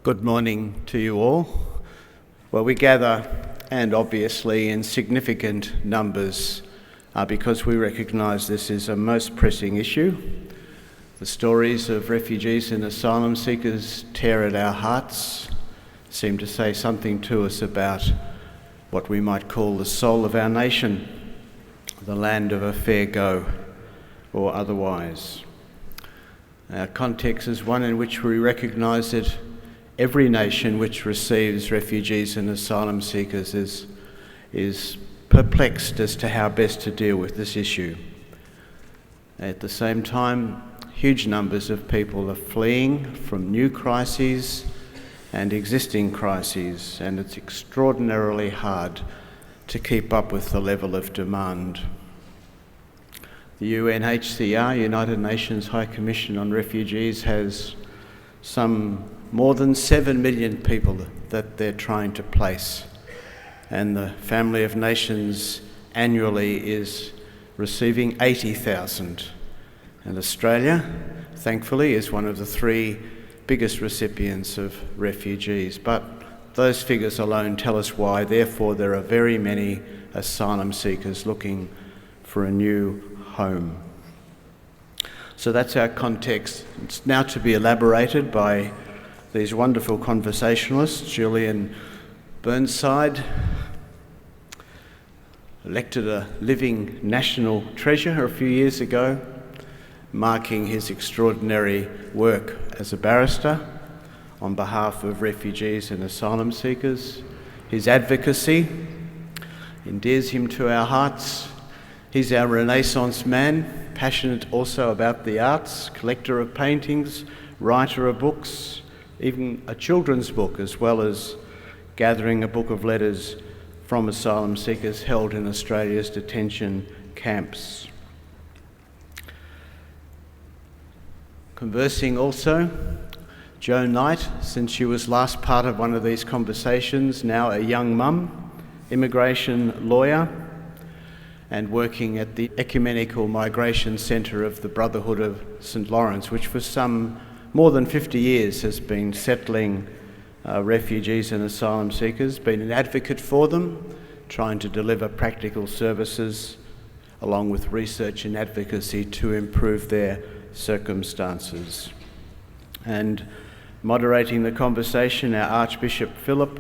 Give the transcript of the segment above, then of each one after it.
Good morning to you all. Well, we gather, and obviously in significant numbers, because we recognise this is a most pressing issue. The stories of refugees and asylum seekers tear at our hearts, seem to say something to us about what we might call the soul of our nation, the land of a fair go, or otherwise. Our context is one in which we recognise that every nation which receives refugees and asylum seekers is perplexed as to how best to deal with this issue. At the same time, huge numbers of people are fleeing from new crises and existing crises, and it's extraordinarily hard to keep up with the level of demand. The UNHCR, United Nations High Commission on Refugees, has some more than 7 million people that they're trying to place, and the Family of Nations annually is receiving 80,000. And Australia, thankfully, is one of the 3 biggest recipients of refugees. But those figures alone tell us why, therefore, there are very many asylum seekers looking for a new home. So that's our context. It's now to be elaborated by these wonderful conversationalists. Julian Burnside, elected a living national treasure a few years ago, marking his extraordinary work as a barrister on behalf of refugees and asylum seekers. His advocacy endears him to our hearts. He's our Renaissance man, passionate also about the arts, collector of paintings, writer of books, even a children's book, as well as gathering a book of letters from asylum seekers held in Australia's detention camps. Conversing also, Jo Knight, since she was last part of one of these conversations, now a young mum, immigration lawyer, and working at the Ecumenical Migration Centre of the Brotherhood of St Laurence, which for some more than 50 years has been settling refugees and asylum seekers, been an advocate for them, trying to deliver practical services along with research and advocacy to improve their circumstances. And moderating the conversation, our Archbishop Philip,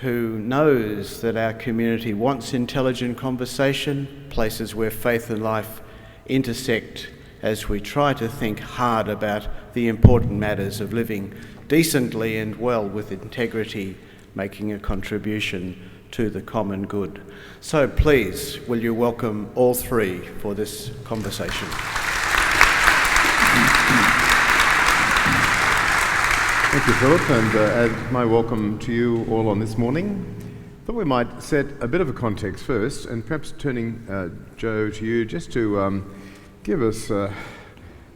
who knows that our community wants intelligent conversation, places where faith and life intersect, as we try to think hard about the important matters of living decently and well with integrity, making a contribution to the common good. So please, will you welcome all 3 for this conversation. Thank you, Philip, and add my welcome to you all on this morning. I thought we might set a bit of a context first, and perhaps turning Jo to you just to give us a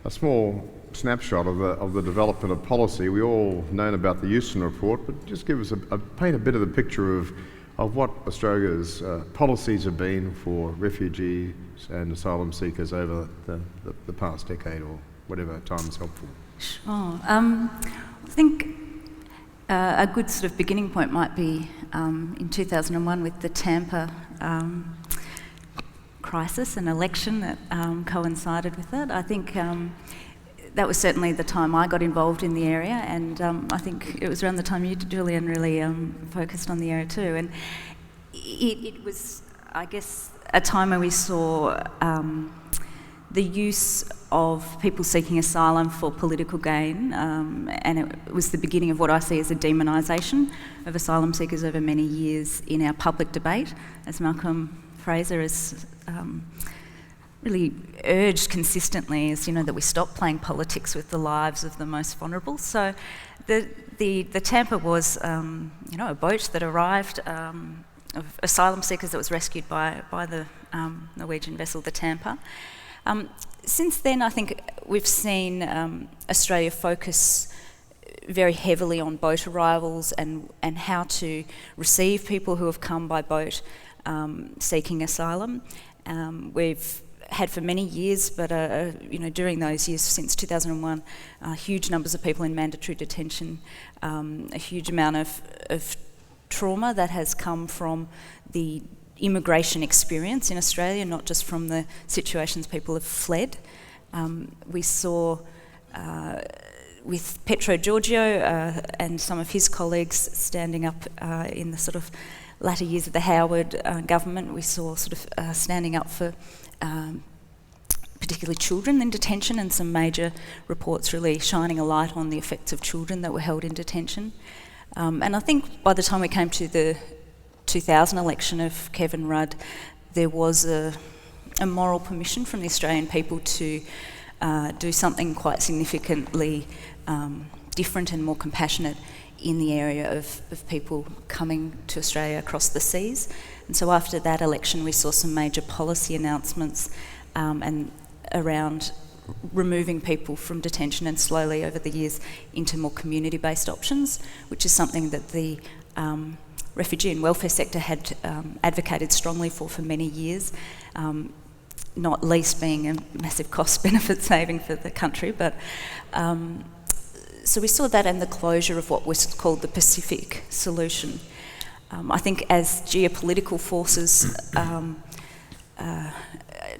small snapshot of the development of policy. We all known about the Euston Report, but just give us paint a bit of the picture of what Australia's policies have been for refugees and asylum seekers over the past decade, or whatever time is helpful. Sure. I think a good sort of beginning point might be in 2001 with the Tampa crisis and election that coincided with it. I think that was certainly the time I got involved in the area, and I think it was around the time you, Julian, really focused on the area too. And it was, I guess, a time where we saw the use of people seeking asylum for political gain, and it was the beginning of what I see as a demonisation of asylum seekers over many years in our public debate, as Malcolm Freier has really urged consistently, is, that we stop playing politics with the lives of the most vulnerable. So the Tampa was, a boat that arrived of asylum seekers that was rescued by the Norwegian vessel, the Tampa. Since then, I think we've seen Australia focus very heavily on boat arrivals and how to receive people who have come by boat seeking asylum. We've had for many years, but during those years since 2001, huge numbers of people in mandatory detention, a huge amount of trauma that has come from the immigration experience in Australia, not just from the situations people have fled. We saw with Petro Georgiou and some of his colleagues standing up in the sort of latter years of the Howard government, we saw sort of standing up for particularly children in detention, and some major reports really shining a light on the effects of children that were held in detention. And I think by the time we came to the 2000 election of Kevin Rudd, there was a moral permission from the Australian people to do something quite significantly different and more compassionate in the area of people coming to Australia across the seas. And so after that election, we saw some major policy announcements and around removing people from detention and slowly over the years into more community-based options, which is something that the refugee and welfare sector had advocated strongly for many years, not least being a massive cost-benefit saving for the country. But so we saw that and the closure of what was called the Pacific solution. I think as geopolitical forces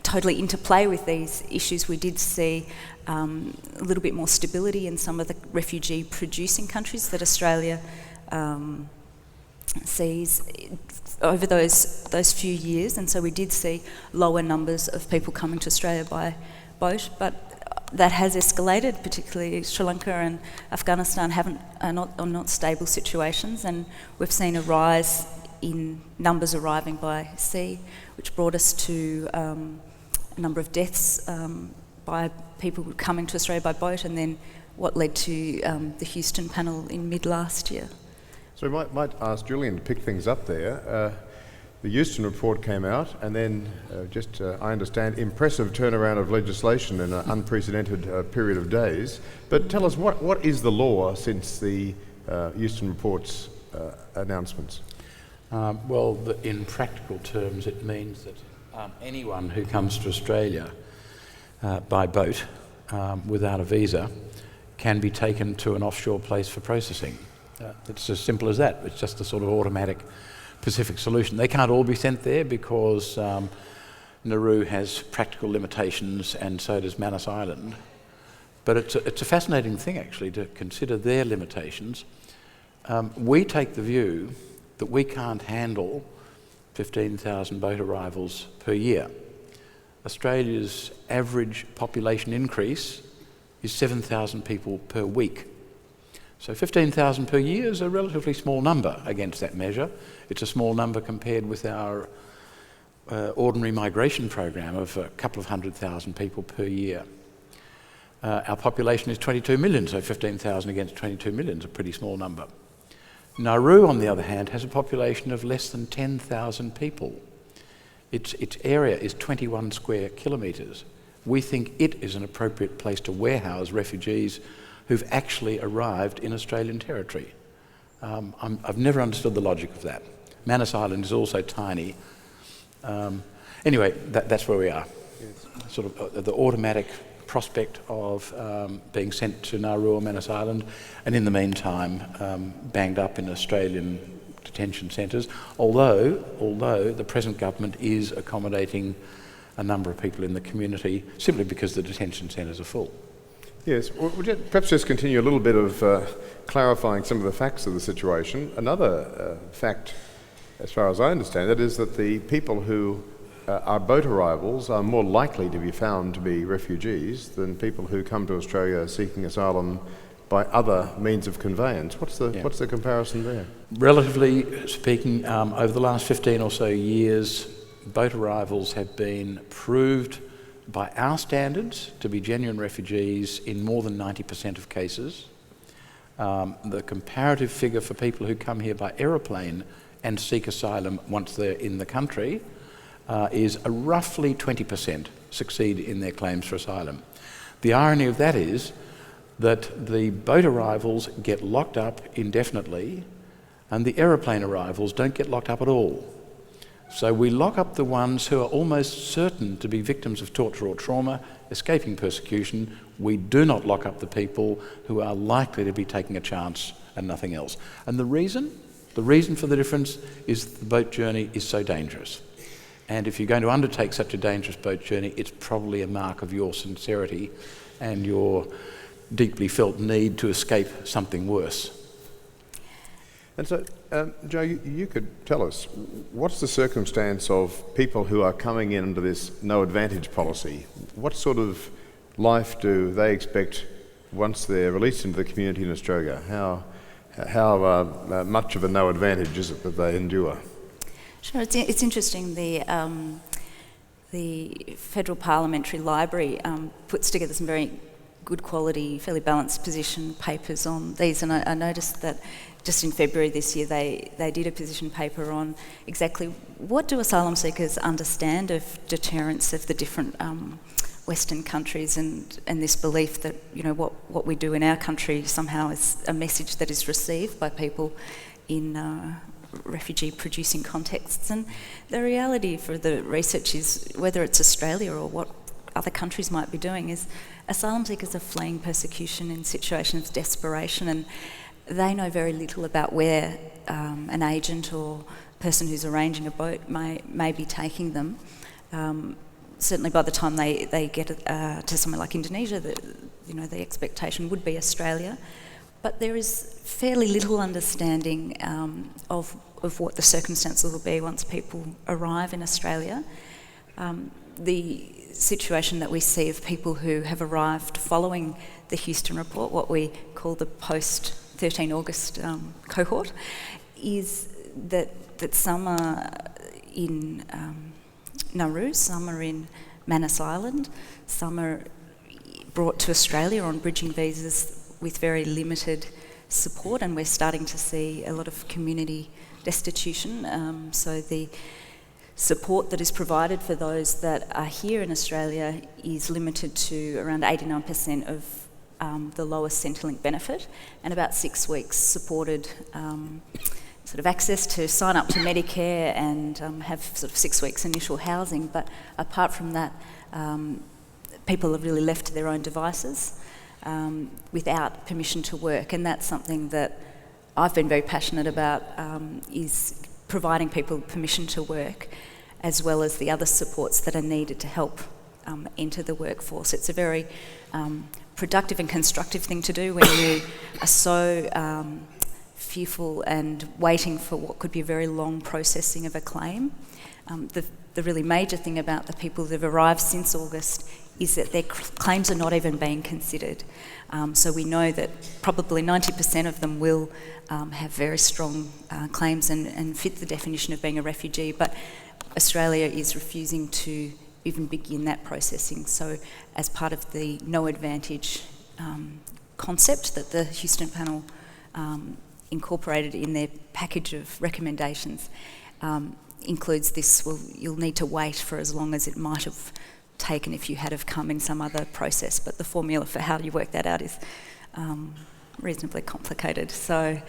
totally interplay with these issues, we did see a little bit more stability in some of the refugee-producing countries that Australia sees over those few years, and so we did see lower numbers of people coming to Australia by boat, but that has escalated. Particularly Sri Lanka and Afghanistan are not stable situations, and we've seen a rise in numbers arriving by sea, which brought us to a number of deaths by people coming to Australia by boat, and then what led to the Houston panel in mid-last year. So we might ask Julian to pick things up there. The Houston report came out, and then I understand, impressive turnaround of legislation in an unprecedented period of days. But tell us, what is the law since the Houston report's announcements? Well, in practical terms, it means that anyone who comes to Australia by boat without a visa can be taken to an offshore place for processing. It's as simple as that. It's just a sort of automatic Pacific solution. They can't all be sent there because Nauru has practical limitations, and so does Manus Island. But it's a fascinating thing, actually, to consider their limitations. We take the view that we can't handle 15,000 boat arrivals per year. Australia's average population increase is 7,000 people per week. So 15,000 per year is a relatively small number against that measure. It's a small number compared with our ordinary migration program of a couple of 100,000 people per year. Our population is 22 million, so 15,000 against 22 million is a pretty small number. Nauru, on the other hand, has a population of less than 10,000 people. Its area is 21 square kilometres. We think it is an appropriate place to warehouse refugees who've actually arrived in Australian territory. I've never understood the logic of that. Manus Island is also tiny. Anyway, that's where we are. Yes. Sort of the automatic prospect of being sent to Nauru or Manus Island, and in the meantime banged up in Australian detention centres, although the present government is accommodating a number of people in the community simply because the detention centres are full. Yes, would you perhaps just continue a little bit of clarifying some of the facts of the situation? Another fact, as far as I understand it, is that the people who are boat arrivals are more likely to be found to be refugees than people who come to Australia seeking asylum by other means of conveyance. What's the comparison there? Relatively speaking, over the last 15 or so years, boat arrivals have been proved by our standards to be genuine refugees in more than 90% of cases. The comparative figure for people who come here by aeroplane and seek asylum once they're in the country is roughly 20% succeed in their claims for asylum. The irony of that is that the boat arrivals get locked up indefinitely and the aeroplane arrivals don't get locked up at all. So we lock up the ones who are almost certain to be victims of torture or trauma, escaping persecution. We do not lock up the people who are likely to be taking a chance and nothing else. And the reason for the difference is the boat journey is so dangerous. And if you're going to undertake such a dangerous boat journey, it's probably a mark of your sincerity and your deeply felt need to escape something worse. And so, Joe, you could tell us, what's the circumstance of people who are coming in under this no advantage policy? What sort of life do they expect once they're released into the community in Australia? How much of a no advantage is it that they endure? Sure, it's interesting. The Federal Parliamentary Library puts together some very good quality, fairly balanced position papers on these, and I noticed that just in February this year they did a position paper on exactly what do asylum seekers understand of deterrence of the different Western countries, and this belief that, you know, what we do in our country somehow is a message that is received by people in refugee-producing contexts. And the reality for the research is, whether it's Australia or what other countries might be doing, is asylum seekers are fleeing persecution in situations of desperation, and they know very little about where an agent or person who's arranging a boat may be taking them. Certainly by the time they get to somewhere like Indonesia, the expectation would be Australia. But there is fairly little understanding of what the circumstances will be once people arrive in Australia. The situation that we see of people who have arrived following the Houston report, what we call the post-13 August cohort, is that some are in Nauru, some are in Manus Island, some are brought to Australia on bridging visas with very limited support, and we're starting to see a lot of community destitution. So the support that is provided for those that are here in Australia is limited to around 89% of the lowest Centrelink benefit, and about 6 weeks supported sort of access to sign up to Medicare and have sort of 6 weeks initial housing. But apart from that, people are really left to their own devices without permission to work, and that's something that I've been very passionate about, is providing people permission to work, as well as the other supports that are needed to help enter the workforce. It's a very productive and constructive thing to do when you are so fearful and waiting for what could be a very long processing of a claim. The really major thing about the people that have arrived since August is that their claims are not even being considered. So we know that probably 90% of them will have very strong claims and fit the definition of being a refugee, but Australia is refusing to even begin that processing. So as part of the no advantage concept that the Houston panel incorporated in their package of recommendations, includes this: well, you'll need to wait for as long as it might have taken if you had have come in some other process, but the formula for how you work that out is reasonably complicated. So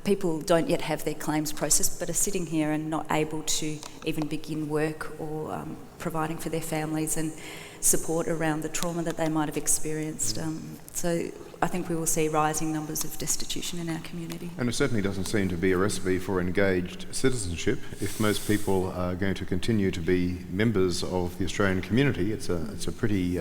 people don't yet have their claims processed, but are sitting here and not able to even begin work or providing for their families and support around the trauma that they might have experienced. So I think we will see rising numbers of destitution in our community. And it certainly doesn't seem to be a recipe for engaged citizenship. If most people are going to continue to be members of the Australian community, it's a pretty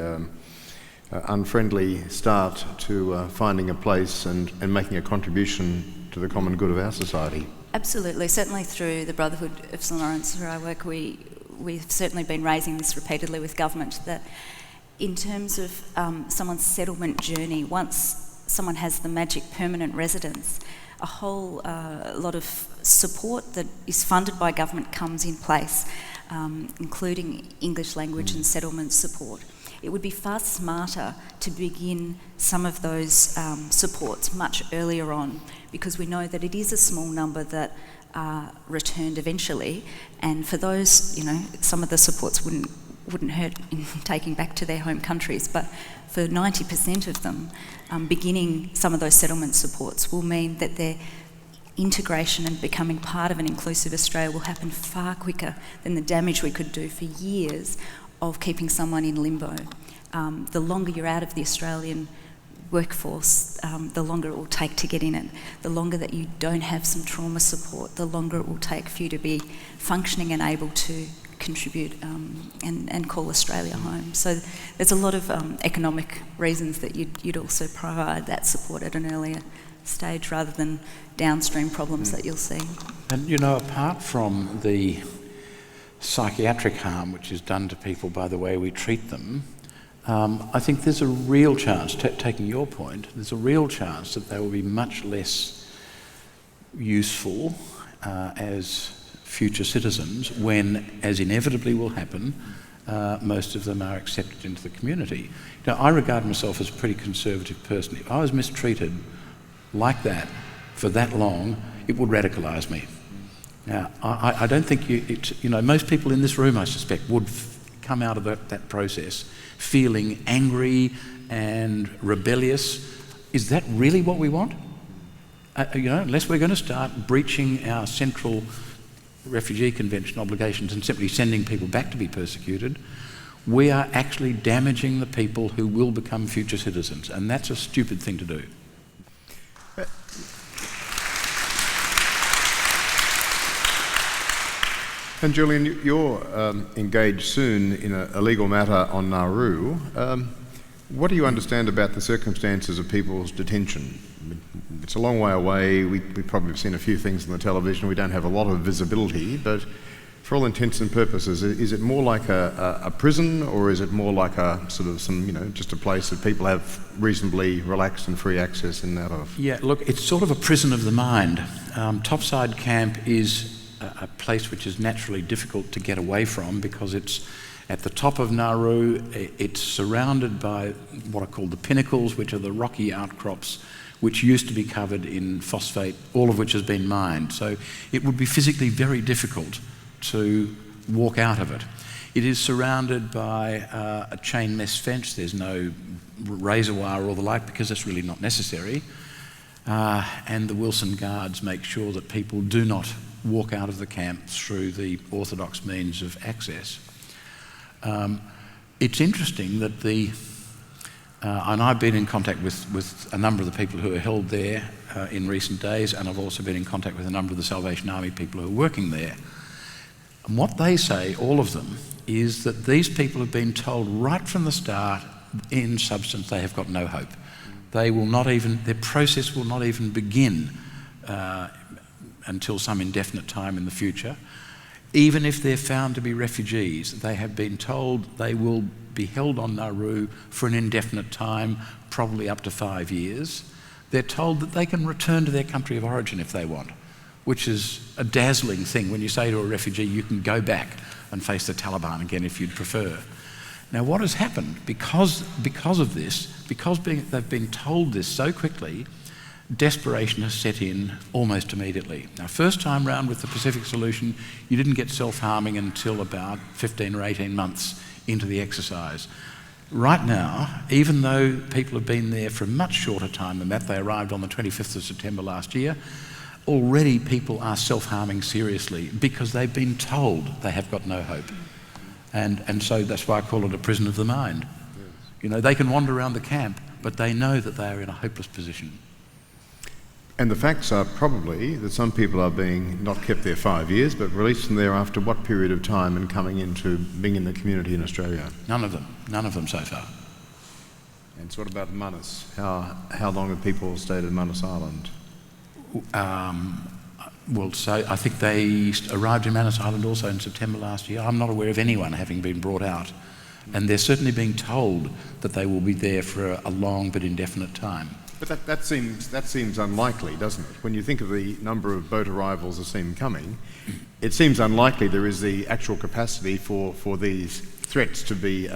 unfriendly start to finding a place and making a contribution to the common good of our society. Absolutely. Certainly through the Brotherhood of St Laurence, where I work, we've certainly been raising this repeatedly with government, that in terms of someone's settlement journey, once someone has the magic permanent residence, a whole lot of support that is funded by government comes in place, including English language and settlement support. It would be far smarter to begin some of those supports much earlier on, because we know that it is a small number that are returned eventually, and for those, you know, some of the supports wouldn't hurt in taking back to their home countries, but for 90% of them, beginning some of those settlement supports will mean that they're integration and becoming part of an inclusive Australia will happen far quicker than the damage we could do for years of keeping someone in limbo. The longer you're out of the Australian workforce, the longer it will take to get in it. The longer that you don't have some trauma support, the longer it will take for you to be functioning and able to contribute and call Australia home. So there's a lot of economic reasons that you'd also provide that support at an earlier stage rather than downstream problems that you'll see. And you know, apart from the psychiatric harm which is done to people by the way we treat them, I think there's a real chance, taking your point, there's a real chance that they will be much less useful as future citizens when, as inevitably will happen, most of them are accepted into the community. Now, I regard myself as a pretty conservative person. If I was mistreated like that for that long, it would radicalise me. Now, I don't think most people in this room, I suspect, would come out of that process feeling angry and rebellious. Is that really what we want? Unless we're going to start breaching our central refugee convention obligations and simply sending people back to be persecuted, we are actually damaging the people who will become future citizens, and that's a stupid thing to do. And Julian, you're engaged soon in a legal matter on Nauru. What do you understand about the circumstances of people's detention? It's a long way away. We probably have seen a few things on the television. We don't have a lot of visibility, but for all intents and purposes, is it more like a prison, or is it more like a sort of just a place that people have reasonably relaxed and free access in and out of? Yeah, look, it's sort of a prison of the mind. Topside Camp is a place which is naturally difficult to get away from because it's at the top of Nauru. It's surrounded by what are called the pinnacles, which are the rocky outcrops which used to be covered in phosphate, all of which has been mined. So it would be physically very difficult to walk out of it. It is surrounded by a chain mesh fence. There's no razor wire or the like because that's really not necessary. And the Wilson Guards make sure that people do not walk out of the camp through the orthodox means of access. It's interesting that and I've been in contact with a number of the people who are held there in recent days, and I've also been in contact with a number of the Salvation Army people who are working there. And what they say, all of them, is that these people have been told right from the start, in substance, they have got no hope. Their process will not even begin until some indefinite time in the future. Even if they're found to be refugees, they have been told they will be held on Nauru for an indefinite time, probably up to 5 years. They're told that they can return to their country of origin if they want, which is a dazzling thing when you say to a refugee, you can go back and face the Taliban again if you'd prefer. Now, what has happened? Because of this, they've been told this so quickly, desperation has set in almost immediately. Now, first time round with the Pacific Solution, you didn't get self-harming until about 15 or 18 months into the exercise. Right now, even though people have been there for a much shorter time than that, they arrived on the 25th of September last year, already people are self-harming seriously because they've been told they have got no hope. And so that's why I call it a prison of the mind. Yes. They can wander around the camp, but they know that they are in a hopeless position. And the facts are probably that some people are being not kept there 5 years, but released from there after what period of time and coming into being in the community in Australia? None of them so far. And so what about Manus? How long have people stayed at Manus Island? So I think they arrived in Manus Island also in September last year. I'm not aware of anyone having been brought out. And they're certainly being told that they will be there for a long but indefinite time. But that seems unlikely, doesn't it? When you think of the number of boat arrivals that seem coming, it seems unlikely there is the actual capacity for these threats to be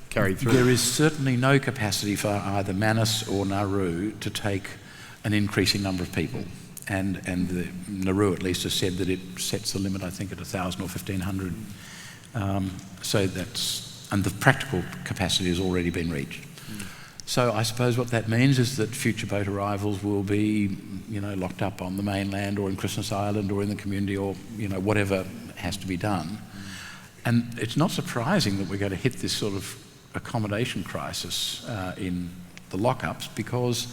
carried through. There is certainly no capacity for either Manus or Nauru to take an increasing number of people. And the Nauru at least has said that it sets the limit, I think, at 1,000 or 1,500. And the practical capacity has already been reached. So I suppose what that means is that future boat arrivals will be, locked up on the mainland or in Christmas Island or in the community or, whatever has to be done. And it's not surprising that we're going to hit this sort of accommodation crisis in the lockups, because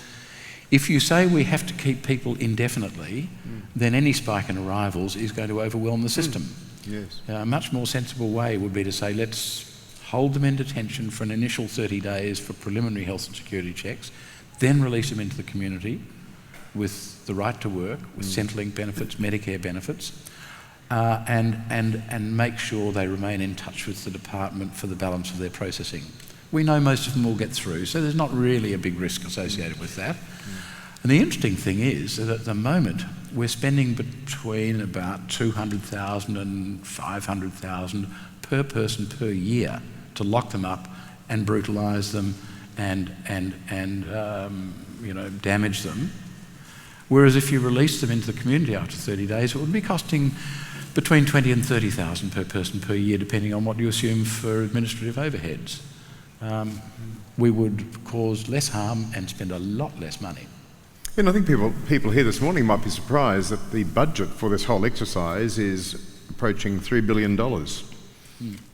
if you say we have to keep people indefinitely, then any spike in arrivals is going to overwhelm the system. Yes. A much more sensible way would be to say, let's hold them in detention for an initial 30 days for preliminary health and security checks, then release them into the community with the right to work, with Centrelink benefits, Medicare benefits, and make sure they remain in touch with the department for the balance of their processing. We know most of them will get through, so there's not really a big risk associated with that. And the interesting thing is that at the moment we're spending between about 200,000 and 500,000 per person per year to lock them up and brutalise them and damage them. Whereas if you release them into the community after 30 days, it would be costing between 20 and 30,000 per person per year, depending on what you assume for administrative overheads. We would cause less harm and spend a lot less money. And I think people here this morning might be surprised that the budget for this whole exercise is approaching $3 billion.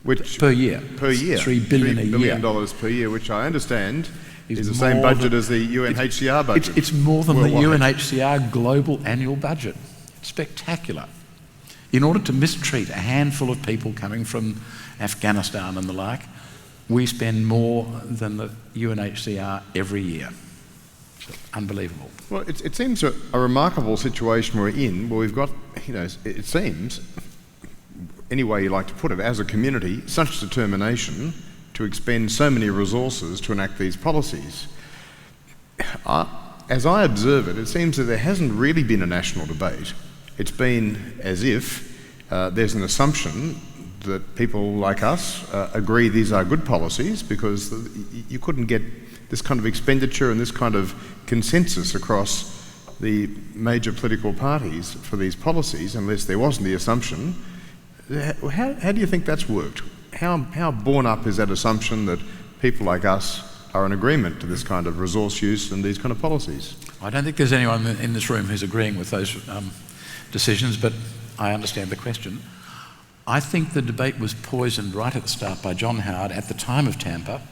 Which per year. Per year. $3 billion a year. $3 billion per year, which I understand is the same budget as the UNHCR budget. It's more than worldwide. the UNHCR global annual budget. It's spectacular. In order to mistreat a handful of people coming from Afghanistan and the like, we spend more than the UNHCR every year. So, unbelievable. Well, it seems a remarkable situation we're in, where we've got, it seems, any way you like to put it, as a community, such determination to expend so many resources to enact these policies. As I observe it, it seems that there hasn't really been a national debate. It's been as if there's an assumption that people like us agree these are good policies, because you couldn't get this kind of expenditure and this kind of consensus across the major political parties for these policies unless there wasn't the assumption. How do you think that's worked? How borne up is that assumption that people like us are in agreement to this kind of resource use and these kind of policies? I don't think there's anyone in this room who's agreeing with those decisions, but I understand the question. I think the debate was poisoned right at the start by John Howard at the time of Tampa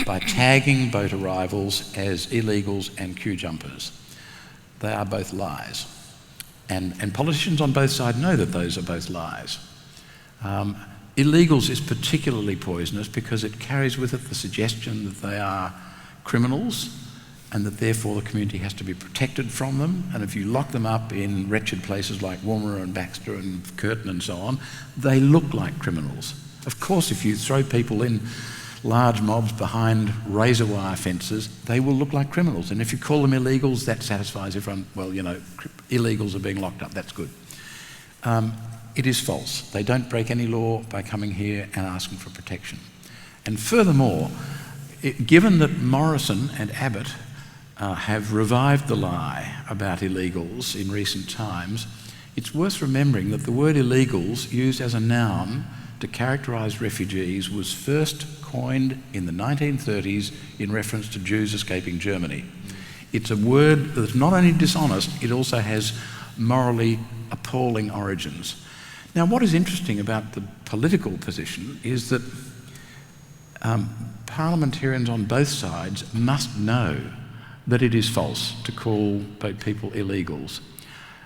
by tagging boat arrivals as illegals and queue jumpers. They are both lies. And politicians on both sides know that those are both lies. Illegals is particularly poisonous because it carries with it the suggestion that they are criminals and that therefore the community has to be protected from them. And if you lock them up in wretched places like Woomera and Baxter and Curtin and so on, they look like criminals. Of course, if you throw people in large mobs behind razor wire fences, they will look like criminals. And if you call them illegals, that satisfies everyone. Well, illegals are being locked up, that's good. It is false. They don't break any law by coming here and asking for protection. And furthermore, given that Morrison and Abbott have revived the lie about illegals in recent times, it's worth remembering that the word illegals, used as a noun to characterise refugees, was first coined in the 1930s in reference to Jews escaping Germany. It's a word that's not only dishonest, it also has morally appalling origins. Now, what is interesting about the political position is that parliamentarians on both sides must know that it is false to call boat people illegals.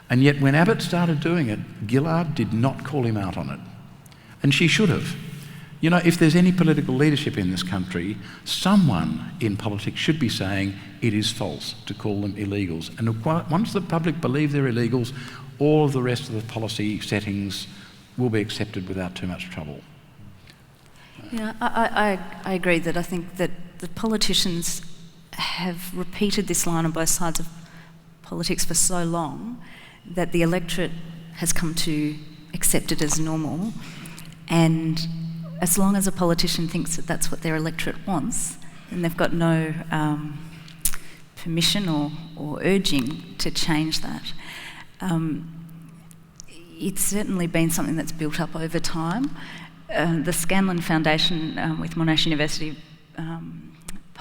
And yet when Abbott started doing it, Gillard did not call him out on it. And she should have. If there's any political leadership in this country, someone in politics should be saying it is false to call them illegals. And once the public believe they're illegals, all of the rest of the policy settings will be accepted without too much trouble. Yeah, I agree that I think that the politicians have repeated this line on both sides of politics for so long that the electorate has come to accept it as normal, and as long as a politician thinks that that's what their electorate wants, then they've got no permission or urging to change that. It's certainly been something that's built up over time. The Scanlon Foundation with Monash University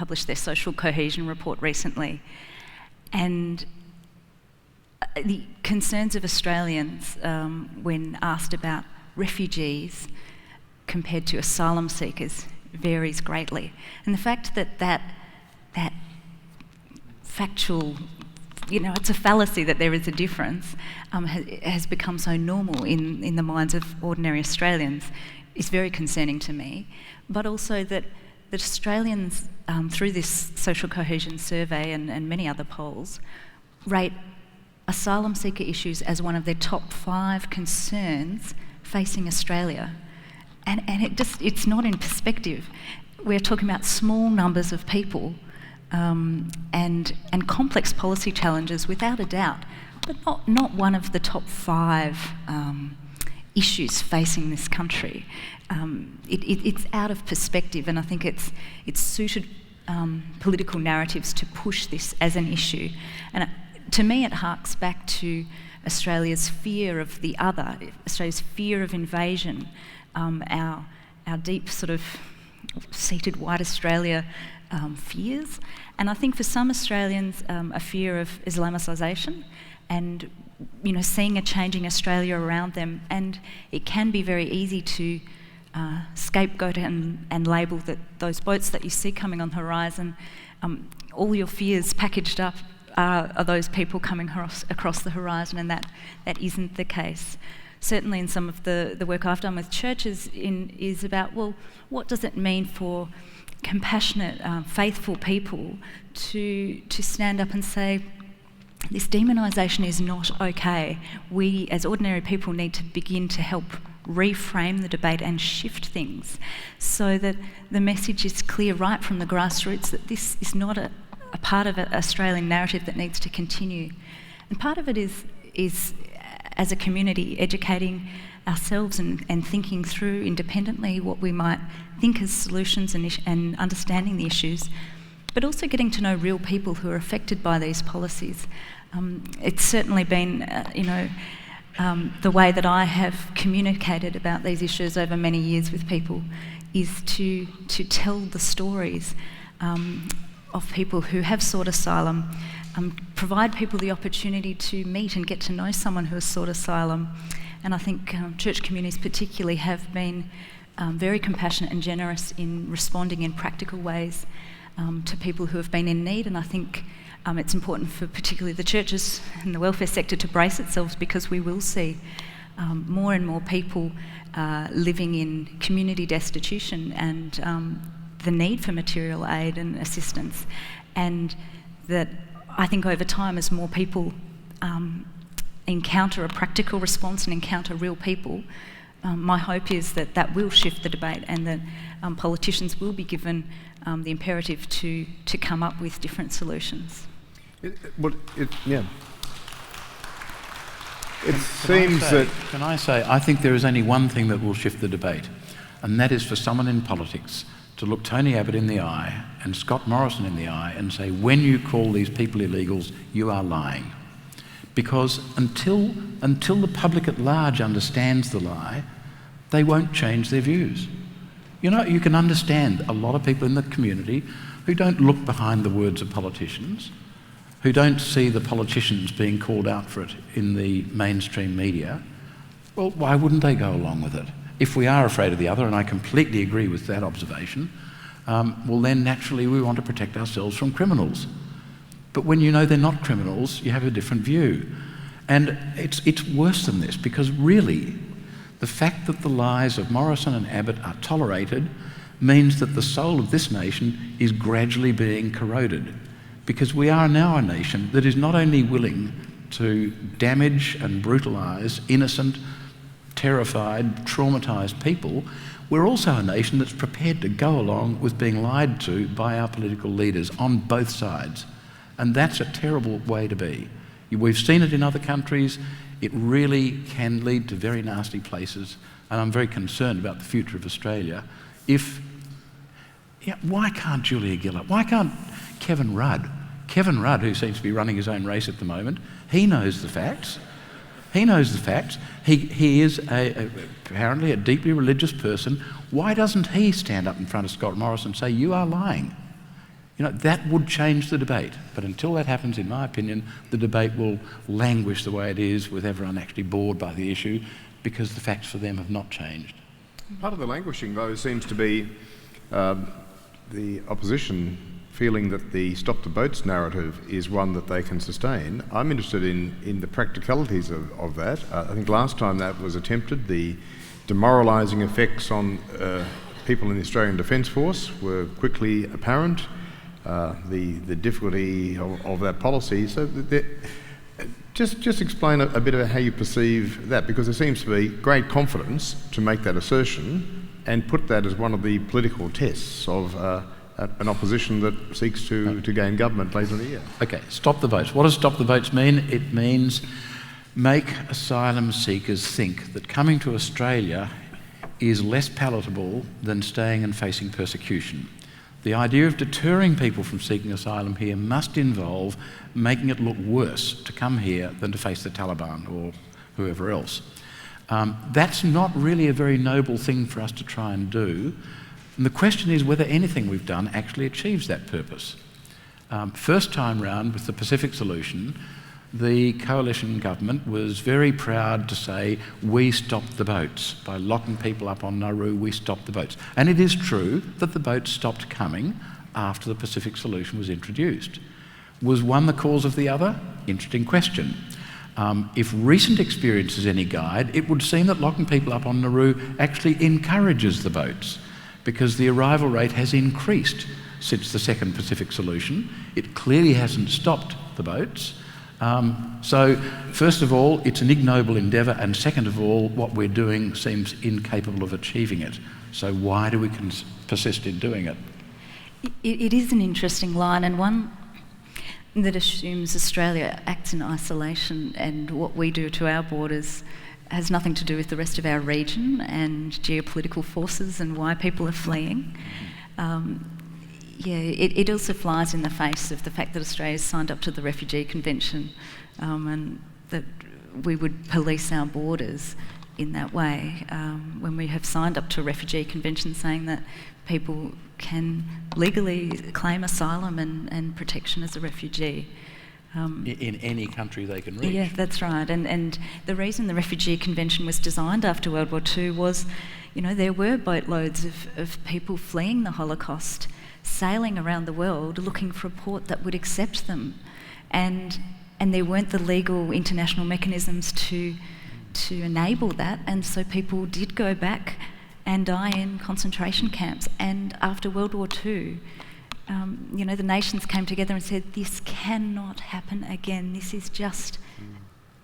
published their social cohesion report recently. And the concerns of Australians when asked about refugees compared to asylum seekers varies greatly. And the fact that factual, it's a fallacy that there is a difference, has become so normal in the minds of ordinary Australians is very concerning to me. But also that Australians, through this social cohesion survey and many other polls, rate asylum seeker issues as one of their top 5 concerns facing Australia. And it's not in perspective. We're talking about small numbers of people and complex policy challenges, without a doubt, but not one of the top 5 issues facing this country. It's out of perspective, and I think it's suited political narratives to push this as an issue. And to me, it harks back to Australia's fear of the other, Australia's fear of invasion, our deep sort of seated white Australia fears. And I think for some Australians, a fear of Islamicisation and seeing a changing Australia around them. And it can be very easy to scapegoat and label those boats that you see coming on the horizon, all your fears packaged up are those people coming across the horizon, and that isn't the case. Certainly in some of the work I've done with churches is about, well, what does it mean for compassionate, faithful people to stand up and say, this demonisation is not okay. We, as ordinary people, need to begin to help reframe the debate and shift things so that the message is clear right from the grassroots that this is not a part of an Australian narrative that needs to continue. And part of it is as a community, educating ourselves and thinking through independently what we might think as solutions and understanding the issues, but also getting to know real people who are affected by these policies. It's certainly been, the way that I have communicated about these issues over many years with people is to tell the stories of people who have sought asylum, provide people the opportunity to meet and get to know someone who has sought asylum. And I think church communities particularly have been very compassionate and generous in responding in practical ways to people who have been in need. And I think it's important for particularly the churches and the welfare sector to brace itself, because we will see more and more people living in community destitution and the need for material aid and assistance. And that I think over time, as more people encounter a practical response and encounter real people, my hope is that will shift the debate, and that politicians will be given the imperative to come up with different solutions. It seems that... Can I say, I think there is only one thing that will shift the debate, and that is for someone in politics to look Tony Abbott in the eye and Scott Morrison in the eye and say, when you call these people illegals, you are lying. Because until the public at large understands the lie, they won't change their views. You can understand a lot of people in the community who don't look behind the words of politicians, who don't see the politicians being called out for it in the mainstream media. Well, why wouldn't they go along with it? If we are afraid of the other, and I completely agree with that observation, well then naturally we want to protect ourselves from criminals. But when you know they're not criminals, you have a different view. And it's worse than this, because really the fact that the lies of Morrison and Abbott are tolerated means that the soul of this nation is gradually being corroded, because we are now a nation that is not only willing to damage and brutalise innocent, terrified, traumatised people, we're also a nation that's prepared to go along with being lied to by our political leaders on both sides. And that's a terrible way to be. We've seen it in other countries. It really can lead to very nasty places, and I'm very concerned about the future of Australia. Why can't Julia Gillard? Why can't Kevin Rudd? Kevin Rudd, who seems to be running his own race at the moment, he knows the facts. He knows the facts. He is apparently a deeply religious person. Why doesn't he stand up in front of Scott Morrison and say, you are lying? You know, that would change the debate. But until that happens, in my opinion, the debate will languish the way it is, with everyone actually bored by the issue, because the facts for them have not changed. Part of the languishing, though, seems to be the opposition feeling that the Stop the Boats narrative is one that they can sustain. I'm interested in the practicalities of that. I think last time that was attempted, the demoralising effects on people in the Australian Defence Force were quickly apparent. The difficulty of that policy. So just explain a bit about how you perceive that, because there seems to be great confidence to make that assertion and put that as one of the political tests of an opposition that seeks to gain government later in the year. Okay, stop the votes. What does stop the votes mean? It means make asylum seekers think that coming to Australia is less palatable than staying and facing persecution. The idea of deterring people from seeking asylum here must involve making it look worse to come here than to face the Taliban or whoever else. That's not really a very noble thing for us to try and do. And the question is whether anything we've done actually achieves that purpose. First time round with the Pacific solution, the coalition government was very proud to say, we stopped the boats. By locking people up on Nauru, we stopped the boats. And it is true that the boats stopped coming after the Pacific solution was introduced. Was one the cause of the other? Interesting question. If recent experience is any guide, it would seem that locking people up on Nauru actually encourages the boats, because the arrival rate has increased since the second Pacific solution. It clearly hasn't stopped the boats. So, first of all, it's an ignoble endeavour, and second of all, what we're doing seems incapable of achieving it. So why do we persist in doing it? It is an interesting line, and one that assumes Australia acts in isolation, and what we do to our borders has nothing to do with the rest of our region and geopolitical forces and why people are fleeing. It also flies in the face of the fact that Australia signed up to the Refugee Convention, and that we would police our borders in that way, when we have signed up to a Refugee Convention saying that people can legally claim asylum and protection as a refugee. In any country they can reach. Yeah, that's right. And the reason the Refugee Convention was designed after World War II was, there were boatloads of people fleeing the Holocaust, sailing around the world looking for a port that would accept them. And there weren't the legal international mechanisms to enable that, and so people did go back and die in concentration camps. And after World War II, the nations came together and said, this cannot happen again. This is just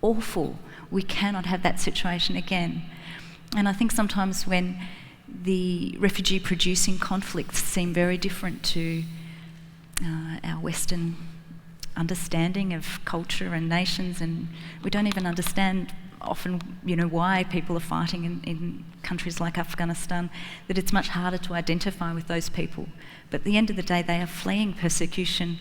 awful. We cannot have that situation again. And I think sometimes when the refugee-producing conflicts seem very different to our Western understanding of culture and nations, and we don't even understand often, why people are fighting in countries like Afghanistan, that it's much harder to identify with those people. But at the end of the day, they are fleeing persecution,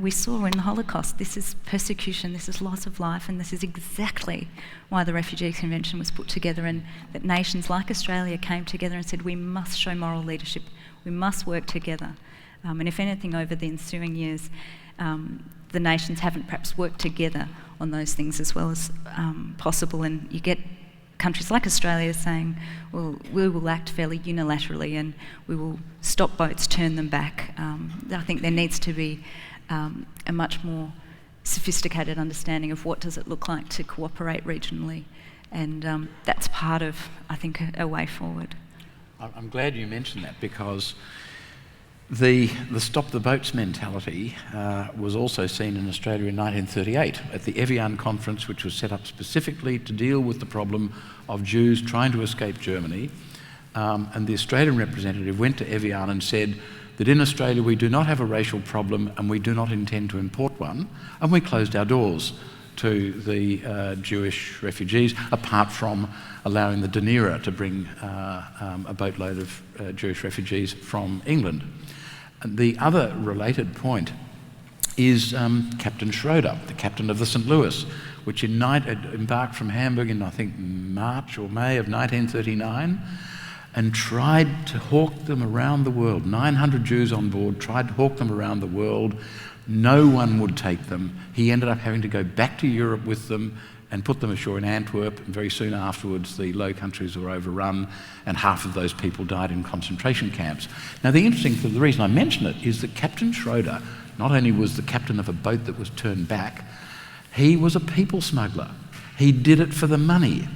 we saw in the Holocaust. This is persecution, this is loss of life, and this is exactly why the Refugee Convention was put together, and that nations like Australia came together and said, we must show moral leadership, we must work together. And if anything, over the ensuing years, the nations haven't perhaps worked together on those things as well as possible, and you get countries like Australia saying, well, we will act fairly unilaterally and we will stop boats, turn them back. I think there needs to be a much more sophisticated understanding of what does it look like to cooperate regionally, and that's part of, I think, a way forward. I'm glad you mentioned that, because the stop the boats mentality was also seen in Australia in 1938 at the Evian conference, which was set up specifically to deal with the problem of Jews trying to escape Germany. And the Australian representative went to Evian and said that in Australia we do not have a racial problem and we do not intend to import one, and we closed our doors to the Jewish refugees, apart from allowing the Dunera to bring a boatload of Jewish refugees from England. And the other related point is Captain Schroeder, the captain of the St Louis, which embarked from Hamburg in, I think, March or May of 1939. and tried to hawk them around the world. 900 Jews on board, tried to hawk them around the world. No one would take them. He ended up having to go back to Europe with them and put them ashore in Antwerp, and very soon afterwards the Low Countries were overrun and half of those people died in concentration camps. Now the interesting thing, the reason I mention it, is that Captain Schroeder not only was the captain of a boat that was turned back, he was a people smuggler. He did it for the money.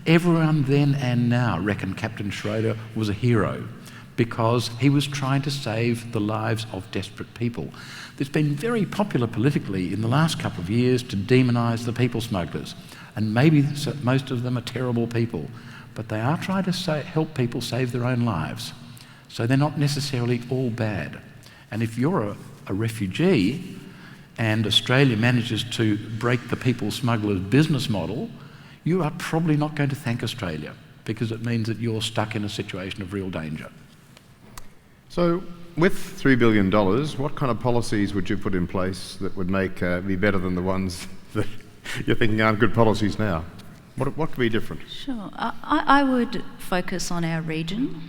Everyone then and now reckon Captain Schroeder was a hero because he was trying to save the lives of desperate people. It's been very popular politically in the last couple of years to demonise the people smugglers, and maybe most of them are terrible people, but they are trying to help people save their own lives. So they're not necessarily all bad. And if you're a refugee and Australia manages to break the people smugglers' business model, you are probably not going to thank Australia, because it means that you're stuck in a situation of real danger. So, with $3 billion, what kind of policies would you put in place that would be better than the ones that you're thinking aren't good policies now? What could be different? Sure. I would focus on our region.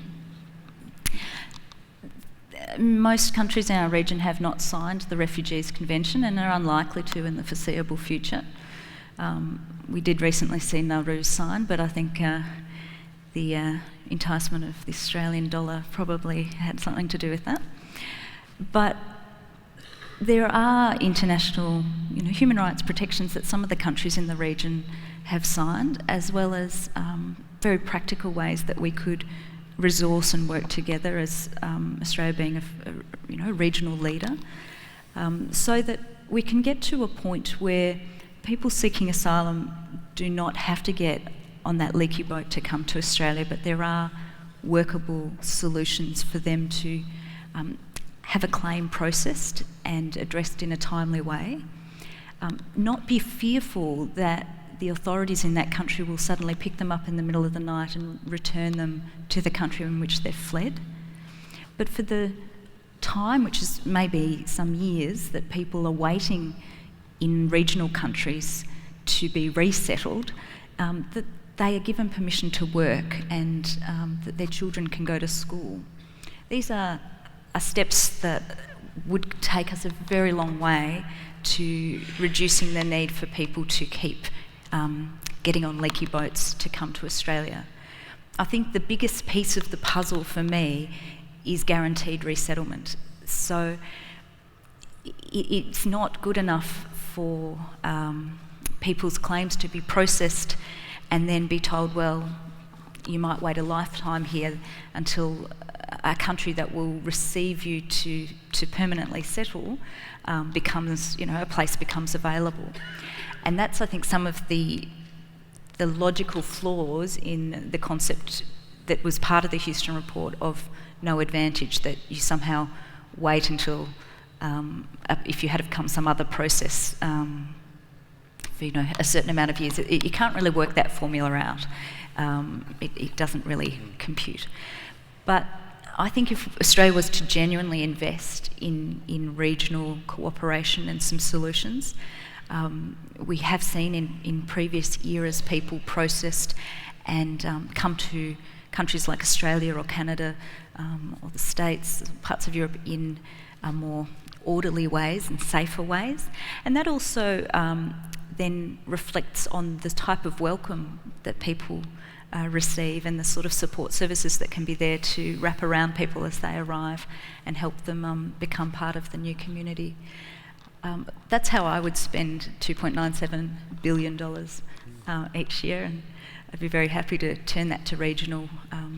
Most countries in our region have not signed the Refugees Convention and are unlikely to in the foreseeable future. We did recently see Nauru sign, but I think the enticement of the Australian dollar probably had something to do with that. But there are international, human rights protections that some of the countries in the region have signed, as well as very practical ways that we could resource and work together as Australia being a regional leader, so that we can get to a point where people seeking asylum do not have to get on that leaky boat to come to Australia, but there are workable solutions for them to have a claim processed and addressed in a timely way. Not be fearful that the authorities in that country will suddenly pick them up in the middle of the night and return them to the country in which they've fled. But for the time, which is maybe some years, that people are waiting in regional countries to be resettled, that they are given permission to work and that their children can go to school. These are steps that would take us a very long way to reducing the need for people to keep getting on leaky boats to come to Australia. I think the biggest piece of the puzzle for me is guaranteed resettlement. So it's not good enough for people's claims to be processed and then be told, well, you might wait a lifetime here until a country that will receive you to permanently settle becomes, a place becomes available. And that's, I think, some of the logical flaws in the concept that was part of the Houston report of no advantage, that you somehow wait until, if you had to come some other process, for a certain amount of years. You can't really work that formula out. It doesn't really compute. But I think if Australia was to genuinely invest in regional cooperation and some solutions, we have seen in previous eras people processed and come to countries like Australia or Canada or the States, parts of Europe, in more orderly ways and safer ways. And that also then reflects on the type of welcome that people receive and the sort of support services that can be there to wrap around people as they arrive and help them become part of the new community. That's how I would spend $2.97 billion each year, and I'd be very happy to turn that to regional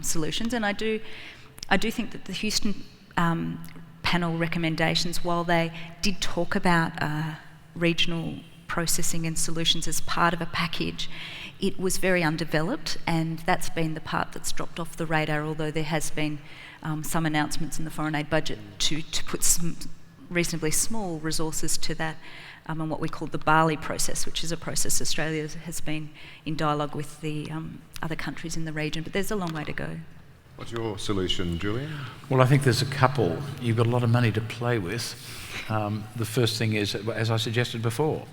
solutions. And I do think that the Houston panel recommendations, while they did talk about regional processing and solutions as part of a package, it was very undeveloped, and that's been the part that's dropped off the radar, although there has been some announcements in the foreign aid budget to put some reasonably small resources to that, and what we call the Bali process, which is a process Australia has been in dialogue with the other countries in the region, but there's a long way to go. What's your solution, Julian? Well, I think there's a couple. You've got a lot of money to play with. The first thing is, as I suggested before,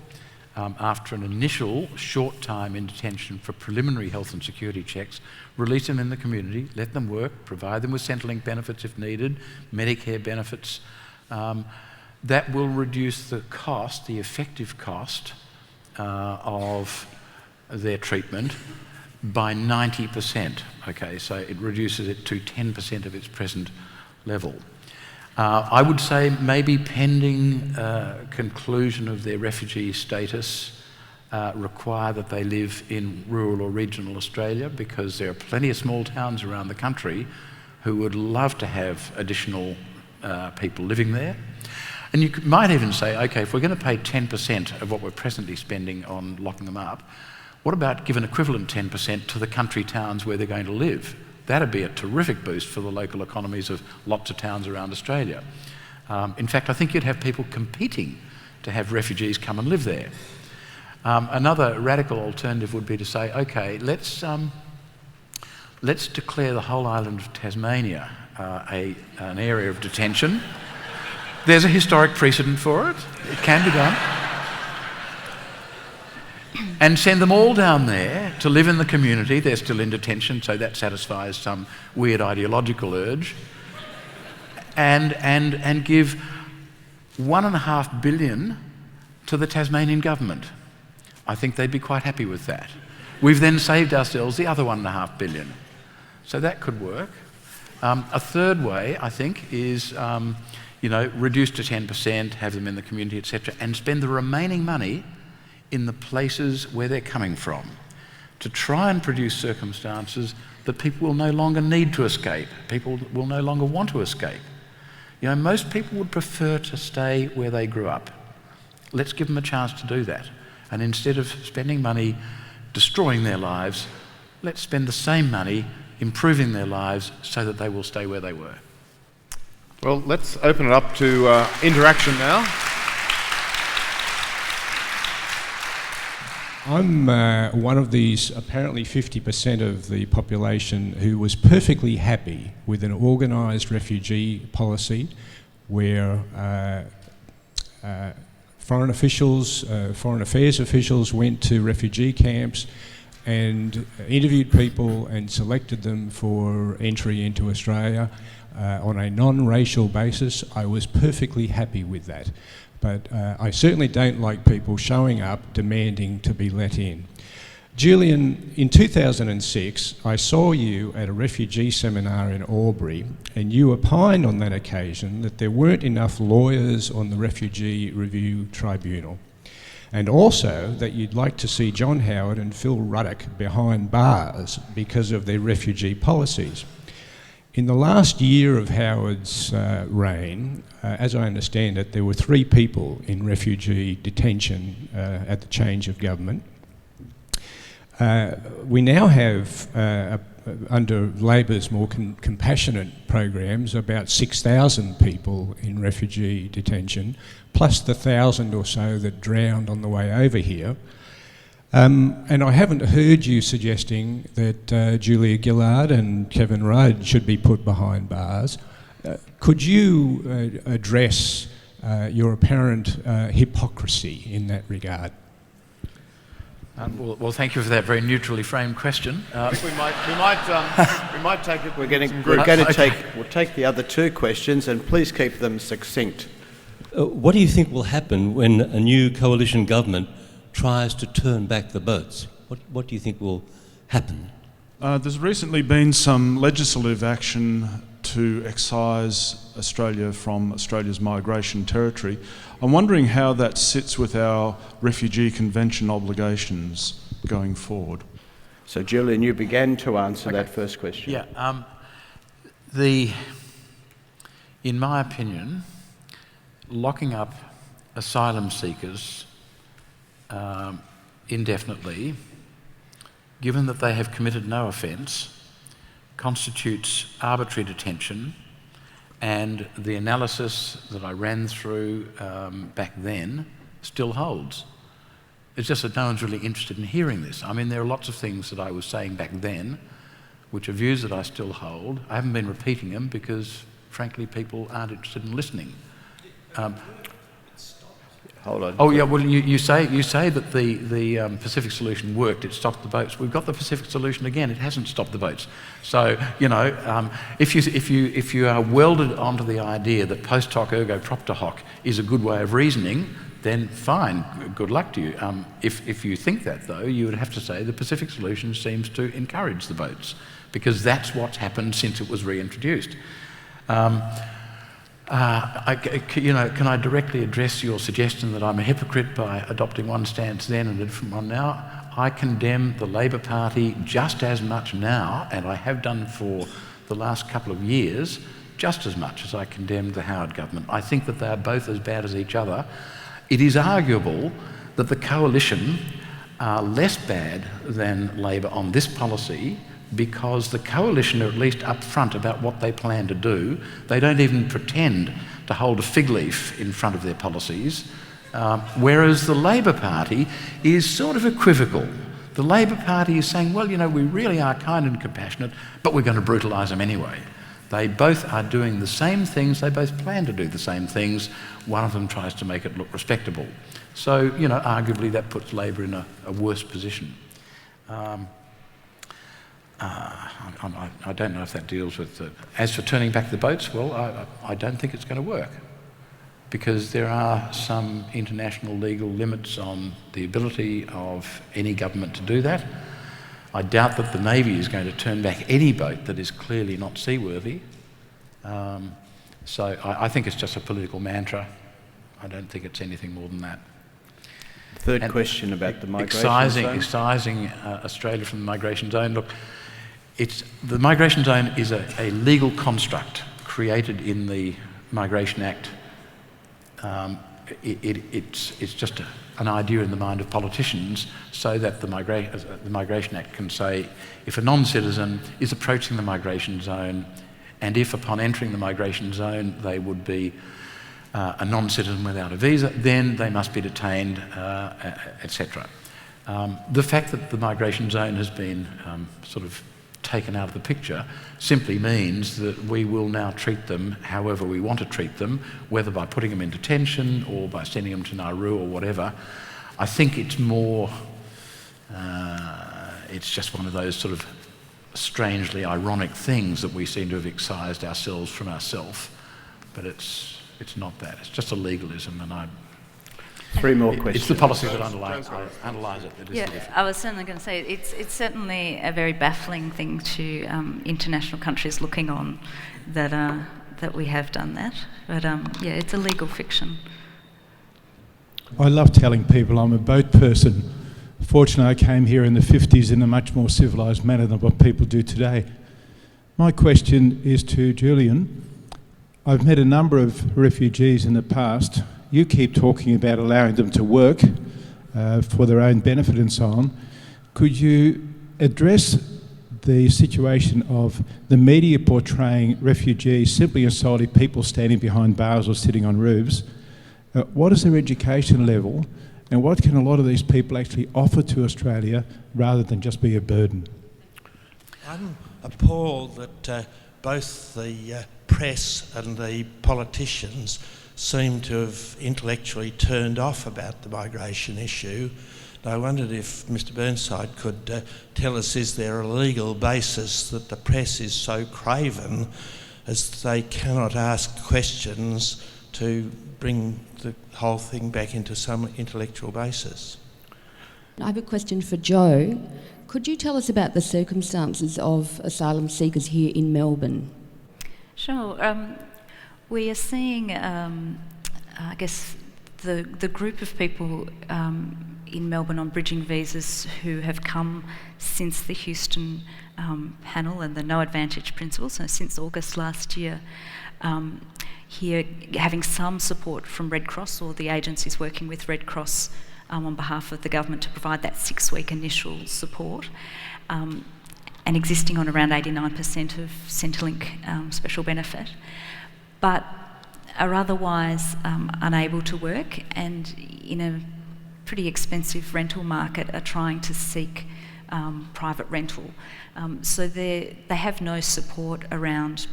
after an initial short time in detention for preliminary health and security checks, release them in the community, let them work, provide them with Centrelink benefits if needed, Medicare benefits. That will reduce the cost, the effective cost of their treatment by 90%. Okay, so it reduces it to 10% of its present level. I would say maybe pending conclusion of their refugee status, require that they live in rural or regional Australia, because there are plenty of small towns around the country who would love to have additional people living there. And you might even say, okay, if we're going to pay 10% of what we're presently spending on locking them up, what about give an equivalent 10% to the country towns where they're going to live? That'd be a terrific boost for the local economies of lots of towns around Australia. In fact, I think you'd have people competing to have refugees come and live there. Another radical alternative would be to say, okay, let's declare the whole island of Tasmania an area of detention. There's a historic precedent for it. It can be done. And send them all down there to live in the community. They're still in detention, so that satisfies some weird ideological urge. And give $1.5 billion to the Tasmanian government. I think they'd be quite happy with that. We've then saved ourselves the other $1.5 billion. So that could work. A third way, I think, is reduce to 10%, have them in the community, etc., and spend the remaining money in the places where they're coming from, to try and produce circumstances that people will no longer need to escape, people will no longer want to escape. Most people would prefer to stay where they grew up. Let's give them a chance to do that. And instead of spending money destroying their lives, let's spend the same money improving their lives so that they will stay where they were. Well, let's open it up to interaction now. I'm one of these apparently 50% of the population who was perfectly happy with an organised refugee policy where foreign affairs officials went to refugee camps and interviewed people and selected them for entry into Australia on a non-racial basis. I was perfectly happy with that. But I certainly don't like people showing up demanding to be let in. Julian, in 2006, I saw you at a refugee seminar in Albury, and you opined on that occasion that there weren't enough lawyers on the Refugee Review Tribunal, and also that you'd like to see John Howard and Phil Ruddock behind bars because of their refugee policies. In the last year of Howard's reign, as I understand it, there were 3 people in refugee detention at the change of government. We now have, under Labor's more compassionate programs, about 6,000 people in refugee detention, plus the 1,000 or so that drowned on the way over here. And I haven't heard you suggesting that Julia Gillard and Kevin Rudd should be put behind bars. Could you address your apparent hypocrisy in that regard? Well, thank you for that very neutrally framed question. We might take it. We'll take the other 2 questions, and please keep them succinct. What do you think will happen when a new coalition government tries to turn back the boats? What do you think will happen? There's recently been some legislative action to excise Australia from Australia's migration territory. I'm wondering how that sits with our Refugee Convention obligations going forward. So, Julian, you began to answer that first question. Yeah. In my opinion, locking up asylum seekers indefinitely, given that they have committed no offence, constitutes arbitrary detention, and the analysis that I ran through back then still holds. It's just that no one's really interested in hearing this. I mean, there are lots of things that I was saying back then which are views that I still hold. I haven't been repeating them because, frankly, people aren't interested in listening. hold on. Oh yeah, well you say that the Pacific solution worked. It stopped the boats. We've got the Pacific solution again. It hasn't stopped the boats. So if you are welded onto the idea that post hoc ergo propter hoc is a good way of reasoning, then fine. Good luck to you. If you think that though, you would have to say the Pacific solution seems to encourage the boats, because that's what's happened since it was reintroduced. Can I directly address your suggestion that I'm a hypocrite by adopting one stance then and a different one now? I condemn the Labor Party just as much now, and I have done for the last couple of years, just as much as I condemned the Howard government. I think that they are both as bad as each other. It is arguable that the coalition are less bad than Labor on this policy, because the coalition are at least upfront about what they plan to do. They don't even pretend to hold a fig leaf in front of their policies, whereas the Labor Party is sort of equivocal. The Labor Party is saying, well, we really are kind and compassionate, but we're going to brutalise them anyway. They both are doing the same things, they both plan to do the same things. One of them tries to make it look respectable. So, arguably that puts Labor in a worse position. I don't know if that deals with it. As for turning back the boats, well, I don't think it's going to work, because there are some international legal limits on the ability of any government to do that. I doubt that the Navy is going to turn back any boat that is clearly not seaworthy. So I think it's just a political mantra. I don't think it's anything more than that. Third question about the migration zone. Excising Australia from the migration zone. Look, the migration zone is a legal construct created in the Migration Act. It's just an idea in the mind of politicians, so that the Migration Act can say, if a non-citizen is approaching the migration zone, and if upon entering the migration zone they would be a non-citizen without a visa, then they must be detained, etc. The fact that the migration zone has been sort of taken out of the picture simply means that we will now treat them however we want to treat them, whether by putting them in detention or by sending them to Nauru or whatever. I think it's more, it's just one of those sort of strangely ironic things that we seem to have excised ourselves from ourselves, but it's not that. It's just a legalism, and Three more questions. It's the policy that underlies it. Yeah, I was certainly going to say it's certainly a very baffling thing to international countries looking on that we have done that. But it's a legal fiction. I love telling people I'm a boat person. Fortunately, I came here in the 50s in a much more civilised manner than what people do today. My question is to Julian. I've met a number of refugees in the past. You keep talking about allowing them to work for their own benefit and so on. Could you address the situation of the media portraying refugees simply and solely people standing behind bars or sitting on roofs? What is their education level, and what can a lot of these people actually offer to Australia rather than just be a burden? I'm appalled that both the press and the politicians seem to have intellectually turned off about the migration issue. And I wondered if Mr Burnside could tell us, is there a legal basis that the press is so craven as they cannot ask questions to bring the whole thing back into some intellectual basis? I have a question for Joe. Could you tell us about the circumstances of asylum seekers here in Melbourne? Sure. We are seeing, I guess, the group of people in Melbourne on bridging visas who have come since the Houston panel and the no advantage principle, so since August last year, here having some support from Red Cross, or the agencies working with Red Cross on behalf of the government to provide that 6-week initial support, and existing on around 89% of Centrelink special benefit, but are otherwise unable to work, and in a pretty expensive rental market are trying to seek private rental. So they have no support around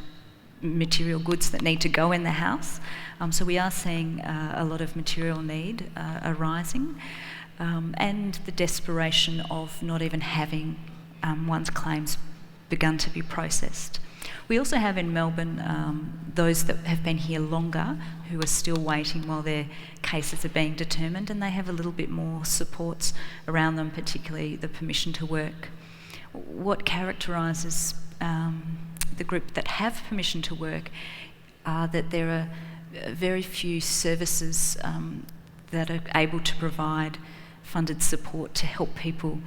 material goods that need to go in the house. So we are seeing a lot of material need arising, and the desperation of not even having one's claims begun to be processed. We also have in Melbourne those that have been here longer who are still waiting while their cases are being determined, and they have a little bit more supports around them, particularly the permission to work. What characterises the group that have permission to work are that there are very few services that are able to provide funded support to help people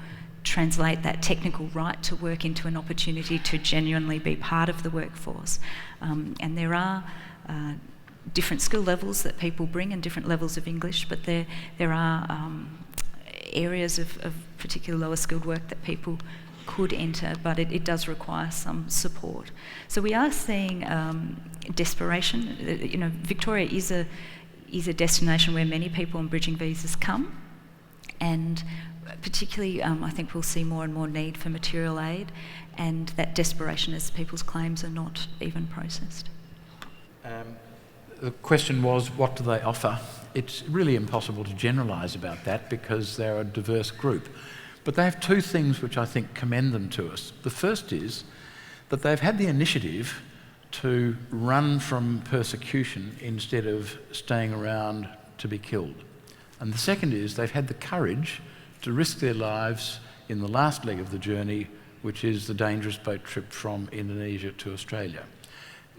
translate that technical right to work into an opportunity to genuinely be part of the workforce. And there are different skill levels that people bring and different levels of English, but there are areas of particular lower skilled work that people could enter, but it does require some support. So we are seeing desperation. You know, Victoria is a destination where many people on bridging visas come, and particularly I think we'll see more and more need for material aid, and that desperation as people's claims are not even processed. The question was, what do they offer? It's really impossible to generalise about that because they're a diverse group. But they have two things which I think commend them to us. The first is that they've had the initiative to run from persecution instead of staying around to be killed. And the second is they've had the courage to risk their lives in the last leg of the journey, which is the dangerous boat trip from Indonesia to Australia.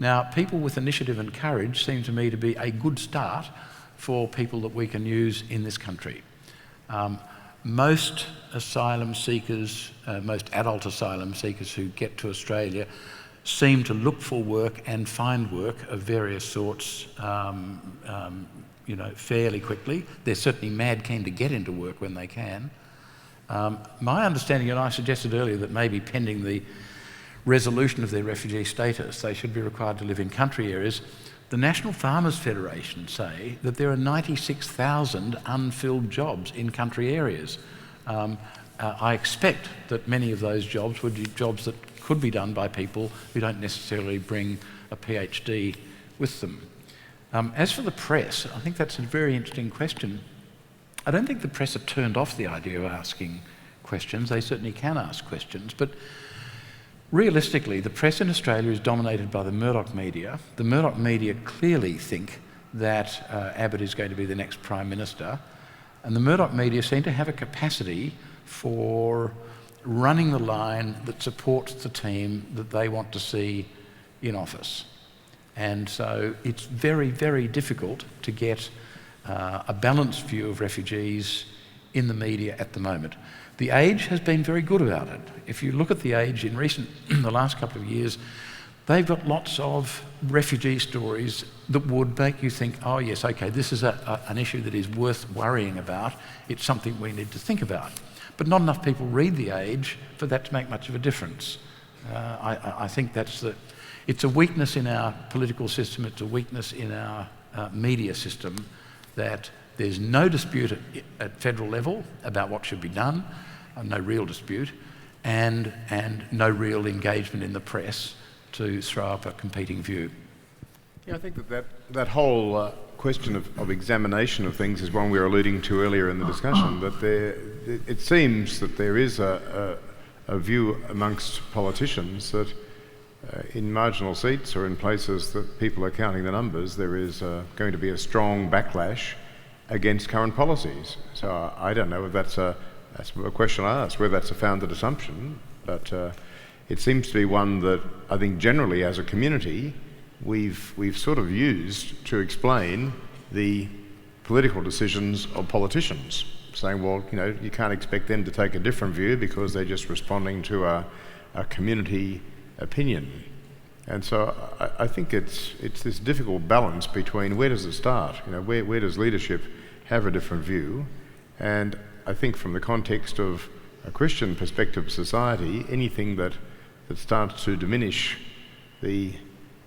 Now, people with initiative and courage seem to me to be a good start for people that we can use in this country. Most asylum seekers, most adult asylum seekers who get to Australia seem to look for work and find work of various sorts fairly quickly. They're certainly mad keen to get into work when they can. My understanding, and I suggested earlier that maybe pending the resolution of their refugee status, they should be required to live in country areas. The National Farmers Federation say that there are 96,000 unfilled jobs in country areas. I expect that many of those jobs would be jobs that could be done by people who don't necessarily bring a PhD with them. As for the press, I think that's a very interesting question. I don't think the press are turned off the idea of asking questions. They certainly can ask questions, but realistically, the press in Australia is dominated by the Murdoch media. The Murdoch media clearly think that Abbott is going to be the next Prime Minister, and the Murdoch media seem to have a capacity for running the line that supports the team that they want to see in office. And so it's very, very difficult to get a balanced view of refugees in the media at the moment. The Age has been very good about it. If you look at The Age in the last couple of years, they've got lots of refugee stories that would make you think, oh yes, okay, this is an issue that is worth worrying about. It's something we need to think about. But not enough people read The Age for that to make much of a difference. I think it's a weakness in our political system, it's a weakness in our media system that there's no dispute at federal level about what should be done, no real dispute, and no real engagement in the press to throw up a competing view. Yeah, I think that whole question of examination of things is one we were alluding to earlier in the discussion, that it seems that there is a view amongst politicians that in marginal seats or in places that people are counting the numbers, there is going to be a strong backlash against current policies. So I don't know if that's a question I ask, whether that's a founded assumption, but it seems to be one that I think generally as a community we've sort of used to explain the political decisions of politicians, saying, well, you know, you can't expect them to take a different view because they're just responding to a community opinion. And so I think it's this difficult balance between where does it start? You know, where does leadership have a different view? And I think from the context of a Christian perspective of society, anything that starts to diminish the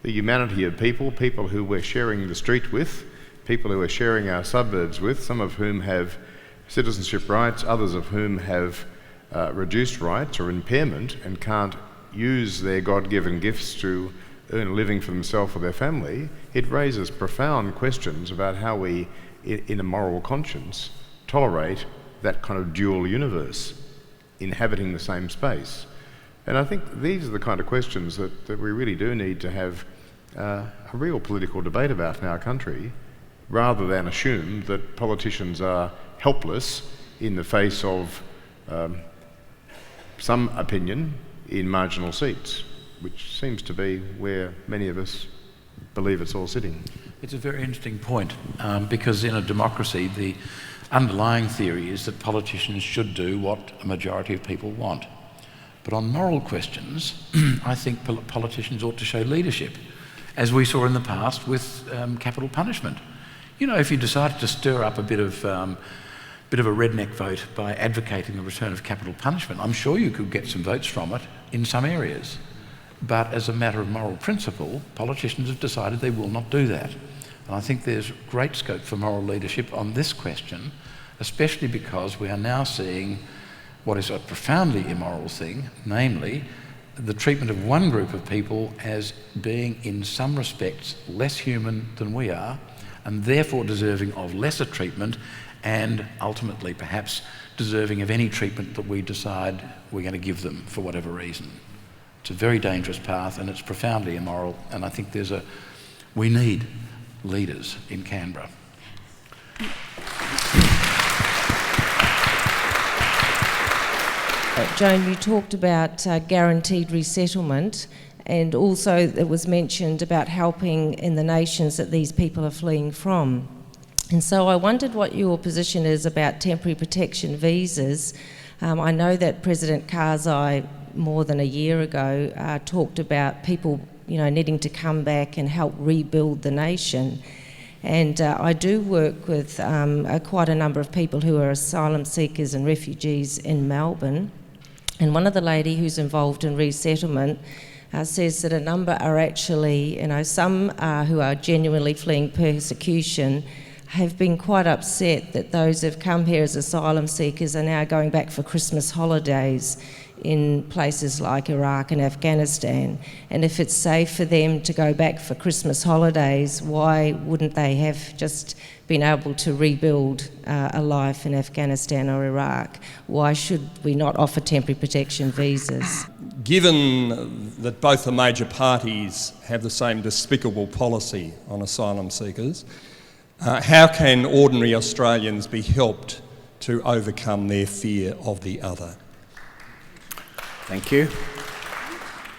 humanity of people who we're sharing the street with, people who we're sharing our suburbs with, some of whom have citizenship rights, others of whom have reduced rights or impairment and can't use their God-given gifts to earn a living for themselves or their family, it raises profound questions about how we, in a moral conscience, tolerate that kind of dual universe inhabiting the same space. And I think these are the kind of questions that we really do need to have a real political debate about in our country, rather than assume that politicians are helpless in the face of some opinion in marginal seats, which seems to be where many of us believe it's all sitting. It's a very interesting point, because in a democracy, the underlying theory is that politicians should do what a majority of people want. But on moral questions, I think politicians ought to show leadership, as we saw in the past with capital punishment. You know, if you decided to stir up a bit of a redneck vote by advocating the return of capital punishment, I'm sure you could get some votes from it in some areas. But as a matter of moral principle, politicians have decided they will not do that. And I think there's great scope for moral leadership on this question, especially because we are now seeing what is a profoundly immoral thing, namely the treatment of one group of people as being in some respects less human than we are, and therefore deserving of lesser treatment, and ultimately perhaps deserving of any treatment that we decide we're going to give them for whatever reason. It's a very dangerous path, and it's profoundly immoral, and I think we need leaders in Canberra. Joan, you talked about guaranteed resettlement, and also it was mentioned about helping in the nations that these people are fleeing from. And so I wondered what your position is about temporary protection visas. I know that President Karzai, more than a year ago, talked about people, needing to come back and help rebuild the nation. And I do work with quite a number of people who are asylum seekers and refugees in Melbourne. And one of the lady who's involved in resettlement says that a number are actually, some who are genuinely fleeing persecution have been quite upset that those who've come here as asylum seekers are now going back for Christmas holidays in places like Iraq and Afghanistan. And if it's safe for them to go back for Christmas holidays, why wouldn't they have just been able to rebuild a life in Afghanistan or Iraq? Why should we not offer temporary protection visas? Given that both the major parties have the same despicable policy on asylum seekers, how can ordinary Australians be helped to overcome their fear of the other? Thank you.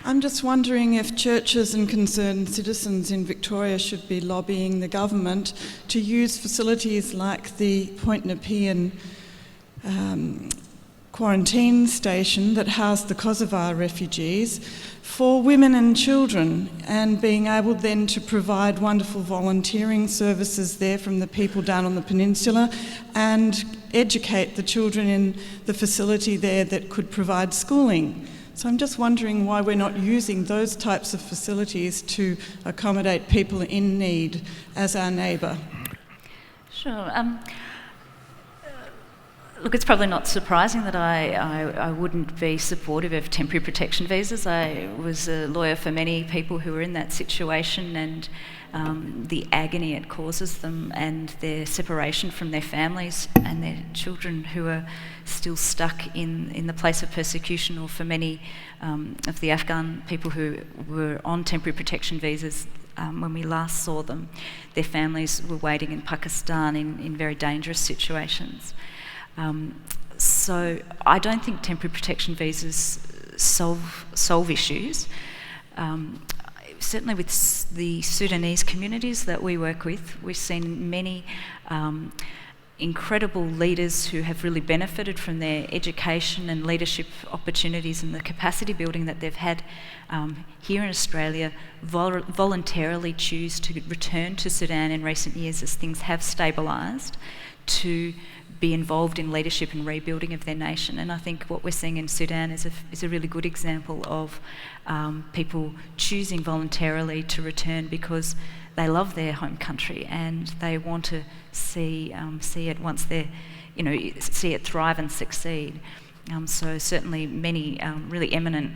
I'm just wondering if churches and concerned citizens in Victoria should be lobbying the government to use facilities like the Point Nepean quarantine station that housed the Kosovar refugees for women and children, and being able then to provide wonderful volunteering services there from the people down on the peninsula, and educate the children in the facility there that could provide schooling. So I'm just wondering why we're not using those types of facilities to accommodate people in need as our neighbour. Sure. Look, it's probably not surprising that I wouldn't be supportive of temporary protection visas. I was a lawyer for many people who were in that situation, and the agony it causes them, and their separation from their families and their children who are still stuck in the place of persecution, or for many of the Afghan people who were on temporary protection visas. When we last saw them, their families were waiting in Pakistan in very dangerous situations. So I don't think temporary protection visas solve issues. Certainly with the Sudanese communities that we work with, we've seen many incredible leaders who have really benefited from their education and leadership opportunities and the capacity building that they've had here in Australia voluntarily choose to return to Sudan in recent years as things have stabilised, to be involved in leadership and rebuilding of their nation. And I think what we're seeing in Sudan is a really good example of people choosing voluntarily to return because they love their home country and they want to see it once they're, see it thrive and succeed. So certainly many really eminent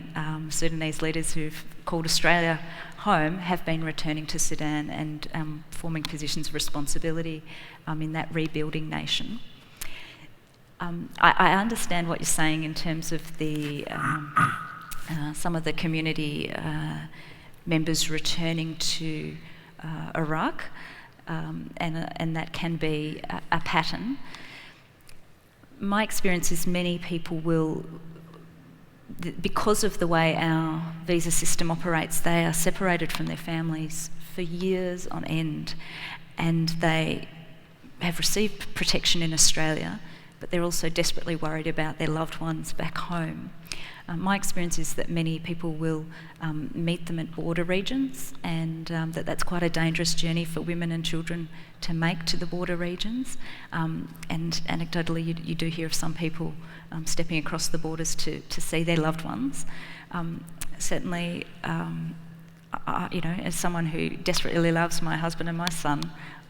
Sudanese leaders who've called Australia home have been returning to Sudan and forming positions of responsibility in that rebuilding nation. I understand what you're saying in terms of the some of the community members returning to Iraq, and that can be a pattern. My experience is many people will, because of the way our visa system operates, they are separated from their families for years on end, and they have received protection in Australia, but they're also desperately worried about their loved ones back home. My experience is that many people will meet them at border regions, and that's quite a dangerous journey for women and children to make to the border regions. And anecdotally, you do hear of some people stepping across the borders to see their loved ones. Certainly, as someone who desperately loves my husband and my son,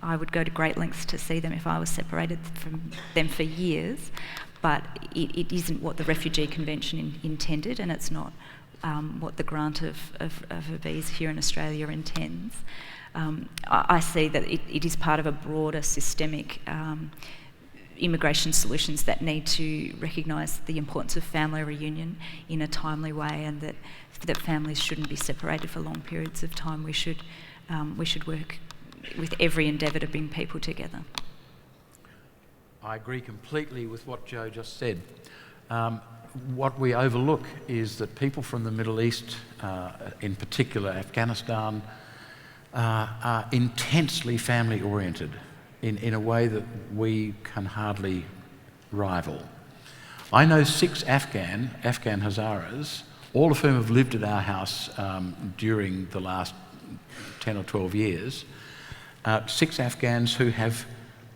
I would go to great lengths to see them if I was separated from them for years. But it isn't what the Refugee Convention intended, and it's not what the grant of a visa here in Australia intends. I see that it is part of a broader systemic immigration solutions that need to recognise the importance of family reunion in a timely way, and that families shouldn't be separated for long periods of time. We should work with every endeavour to bring people together. I agree completely with what Joe just said. What we overlook is that people from the Middle East, in particular Afghanistan, are intensely family oriented in a way that we can hardly rival. I know 6 Afghan Hazaras, all of whom have lived at our house during the last 10 or 12 years, 6 Afghans who have,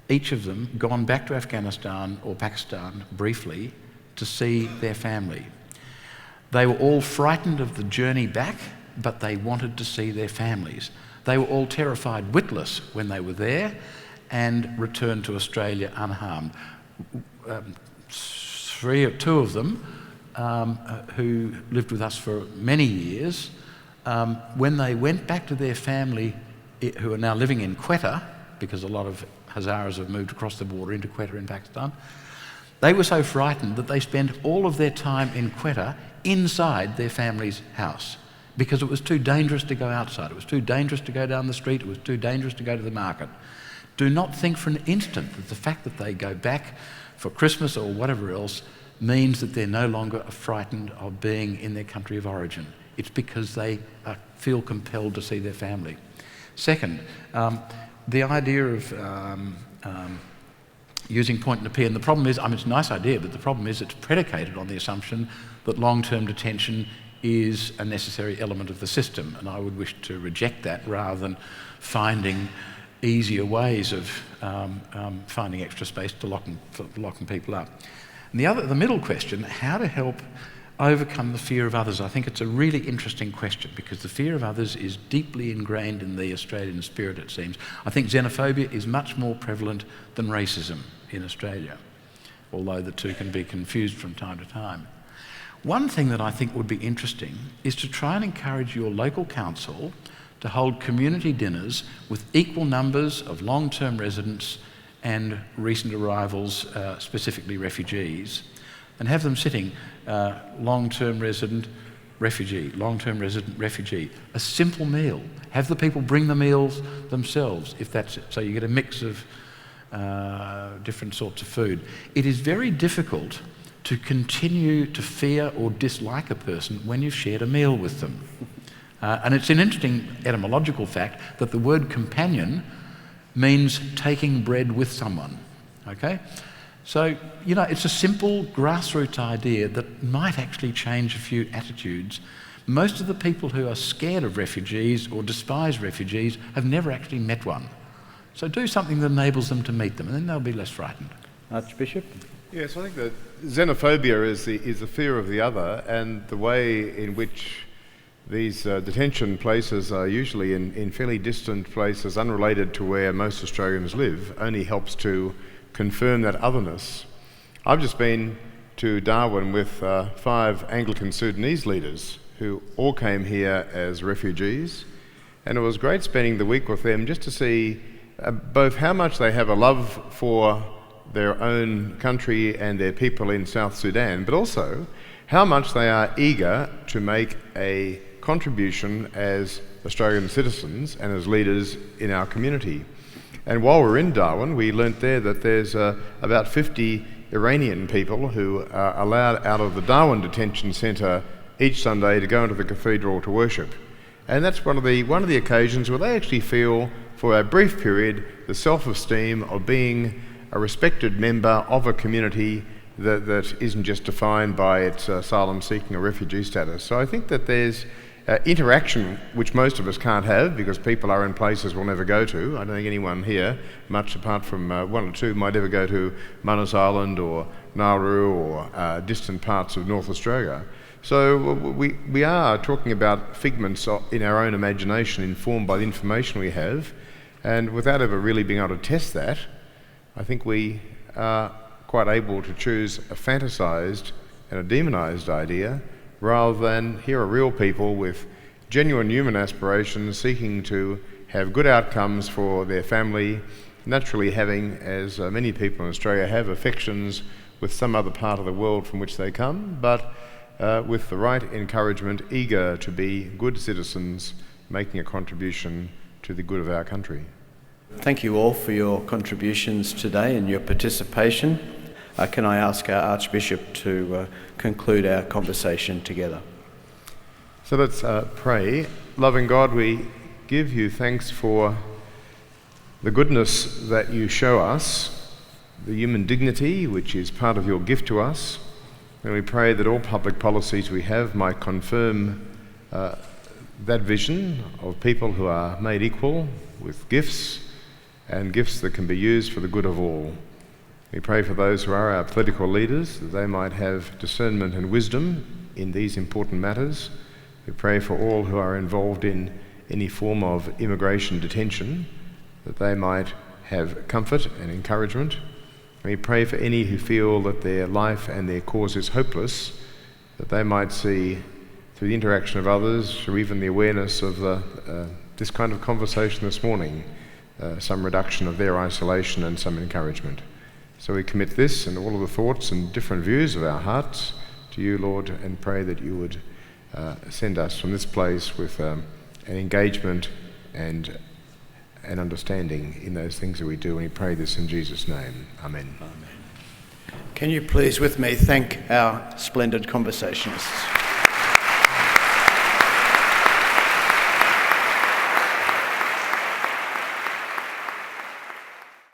each of them, gone back to Afghanistan or Pakistan briefly to see their family. They were all frightened of the journey back, but they wanted to see their families. They were all terrified witless when they were there and returned to Australia unharmed. 2 of them, who lived with us for many years, when they went back to their family, who are now living in Quetta, because a lot of Hazaras have moved across the border into Quetta in Pakistan, they were so frightened that they spent all of their time in Quetta inside their family's house, because it was too dangerous to go outside. It was too dangerous to go down the street. It was too dangerous to go to the market. Do not think for an instant that the fact that they go back for Christmas or whatever else means that they're no longer frightened of being in their country of origin. It's because they feel compelled to see their family. Second, the idea of using point and appeal, and the problem is, it's a nice idea, but the problem is it's predicated on the assumption that long-term detention is a necessary element of the system, and I would wish to reject that rather than finding easier ways of finding extra space to locking people up. And the middle question, how to help overcome the fear of others. I think it's a really interesting question, because the fear of others is deeply ingrained in the Australian spirit, it seems. I think xenophobia is much more prevalent than racism in Australia, although the two can be confused from time to time. One thing that I think would be interesting is to try and encourage your local council to hold community dinners with equal numbers of long-term residents and recent arrivals, specifically refugees, and have them sitting long-term resident, refugee, long-term resident, refugee. A simple meal. Have the people bring the meals themselves, if that's it. So you get a mix of different sorts of food. It is very difficult to continue to fear or dislike a person when you've shared a meal with them. And it's an interesting etymological fact that the word companion means taking bread with someone, okay? So, it's a simple grassroots idea that might actually change a few attitudes. Most of the people who are scared of refugees or despise refugees have never actually met one. So do something that enables them to meet them, and then they'll be less frightened. Archbishop? Yes, I think that xenophobia is the fear of the other, and the way in which these detention places are usually in fairly distant places, unrelated to where most Australians live, only helps to confirm that otherness. I've just been to Darwin with 5 Anglican Sudanese leaders who all came here as refugees. And it was great spending the week with them just to see both how much they have a love for their own country and their people in South Sudan, but also how much they are eager to make a contribution as Australian citizens and as leaders in our community. And while we're in Darwin, we learnt there that there's about 50 Iranian people who are allowed out of the Darwin detention centre each Sunday to go into the cathedral to worship. And that's one of the occasions where they actually feel, for a brief period, the self-esteem of being a respected member of a community that isn't just defined by its asylum-seeking or refugee status. So I think that there's interaction which most of us can't have because people are in places we'll never go to. I don't think anyone here, much apart from one or two, might ever go to Manus Island or Nauru or distant parts of North Australia. So we are talking about figments in our own imagination informed by the information we have, and without ever really being able to test that, I think we are quite able to choose a fantasised and a demonised idea rather than here are real people with genuine human aspirations seeking to have good outcomes for their family, naturally having, as many people in Australia have, affections with some other part of the world from which they come, but with the right encouragement, eager to be good citizens, making a contribution to the good of our country. Thank you all for your contributions today and your participation. Can I ask our Archbishop to conclude our conversation together? So let's pray. Loving God, we give you thanks for the goodness that you show us, the human dignity which is part of your gift to us, and we pray that all public policies we have might confirm that vision of people who are made equal with gifts and gifts that can be used for the good of all. We pray for those who are our political leaders, that they might have discernment and wisdom in these important matters. We pray for all who are involved in any form of immigration detention, that they might have comfort and encouragement. We pray for any who feel that their life and their cause is hopeless, that they might see, through the interaction of others, through even the awareness of this kind of conversation this morning, some reduction of their isolation and some encouragement. So we commit this and all of the thoughts and different views of our hearts to you, Lord, and pray that you would send us from this place with an engagement and an understanding in those things that we do. And we pray this in Jesus' name. Amen. Amen. Can you please with me thank our splendid conversationists?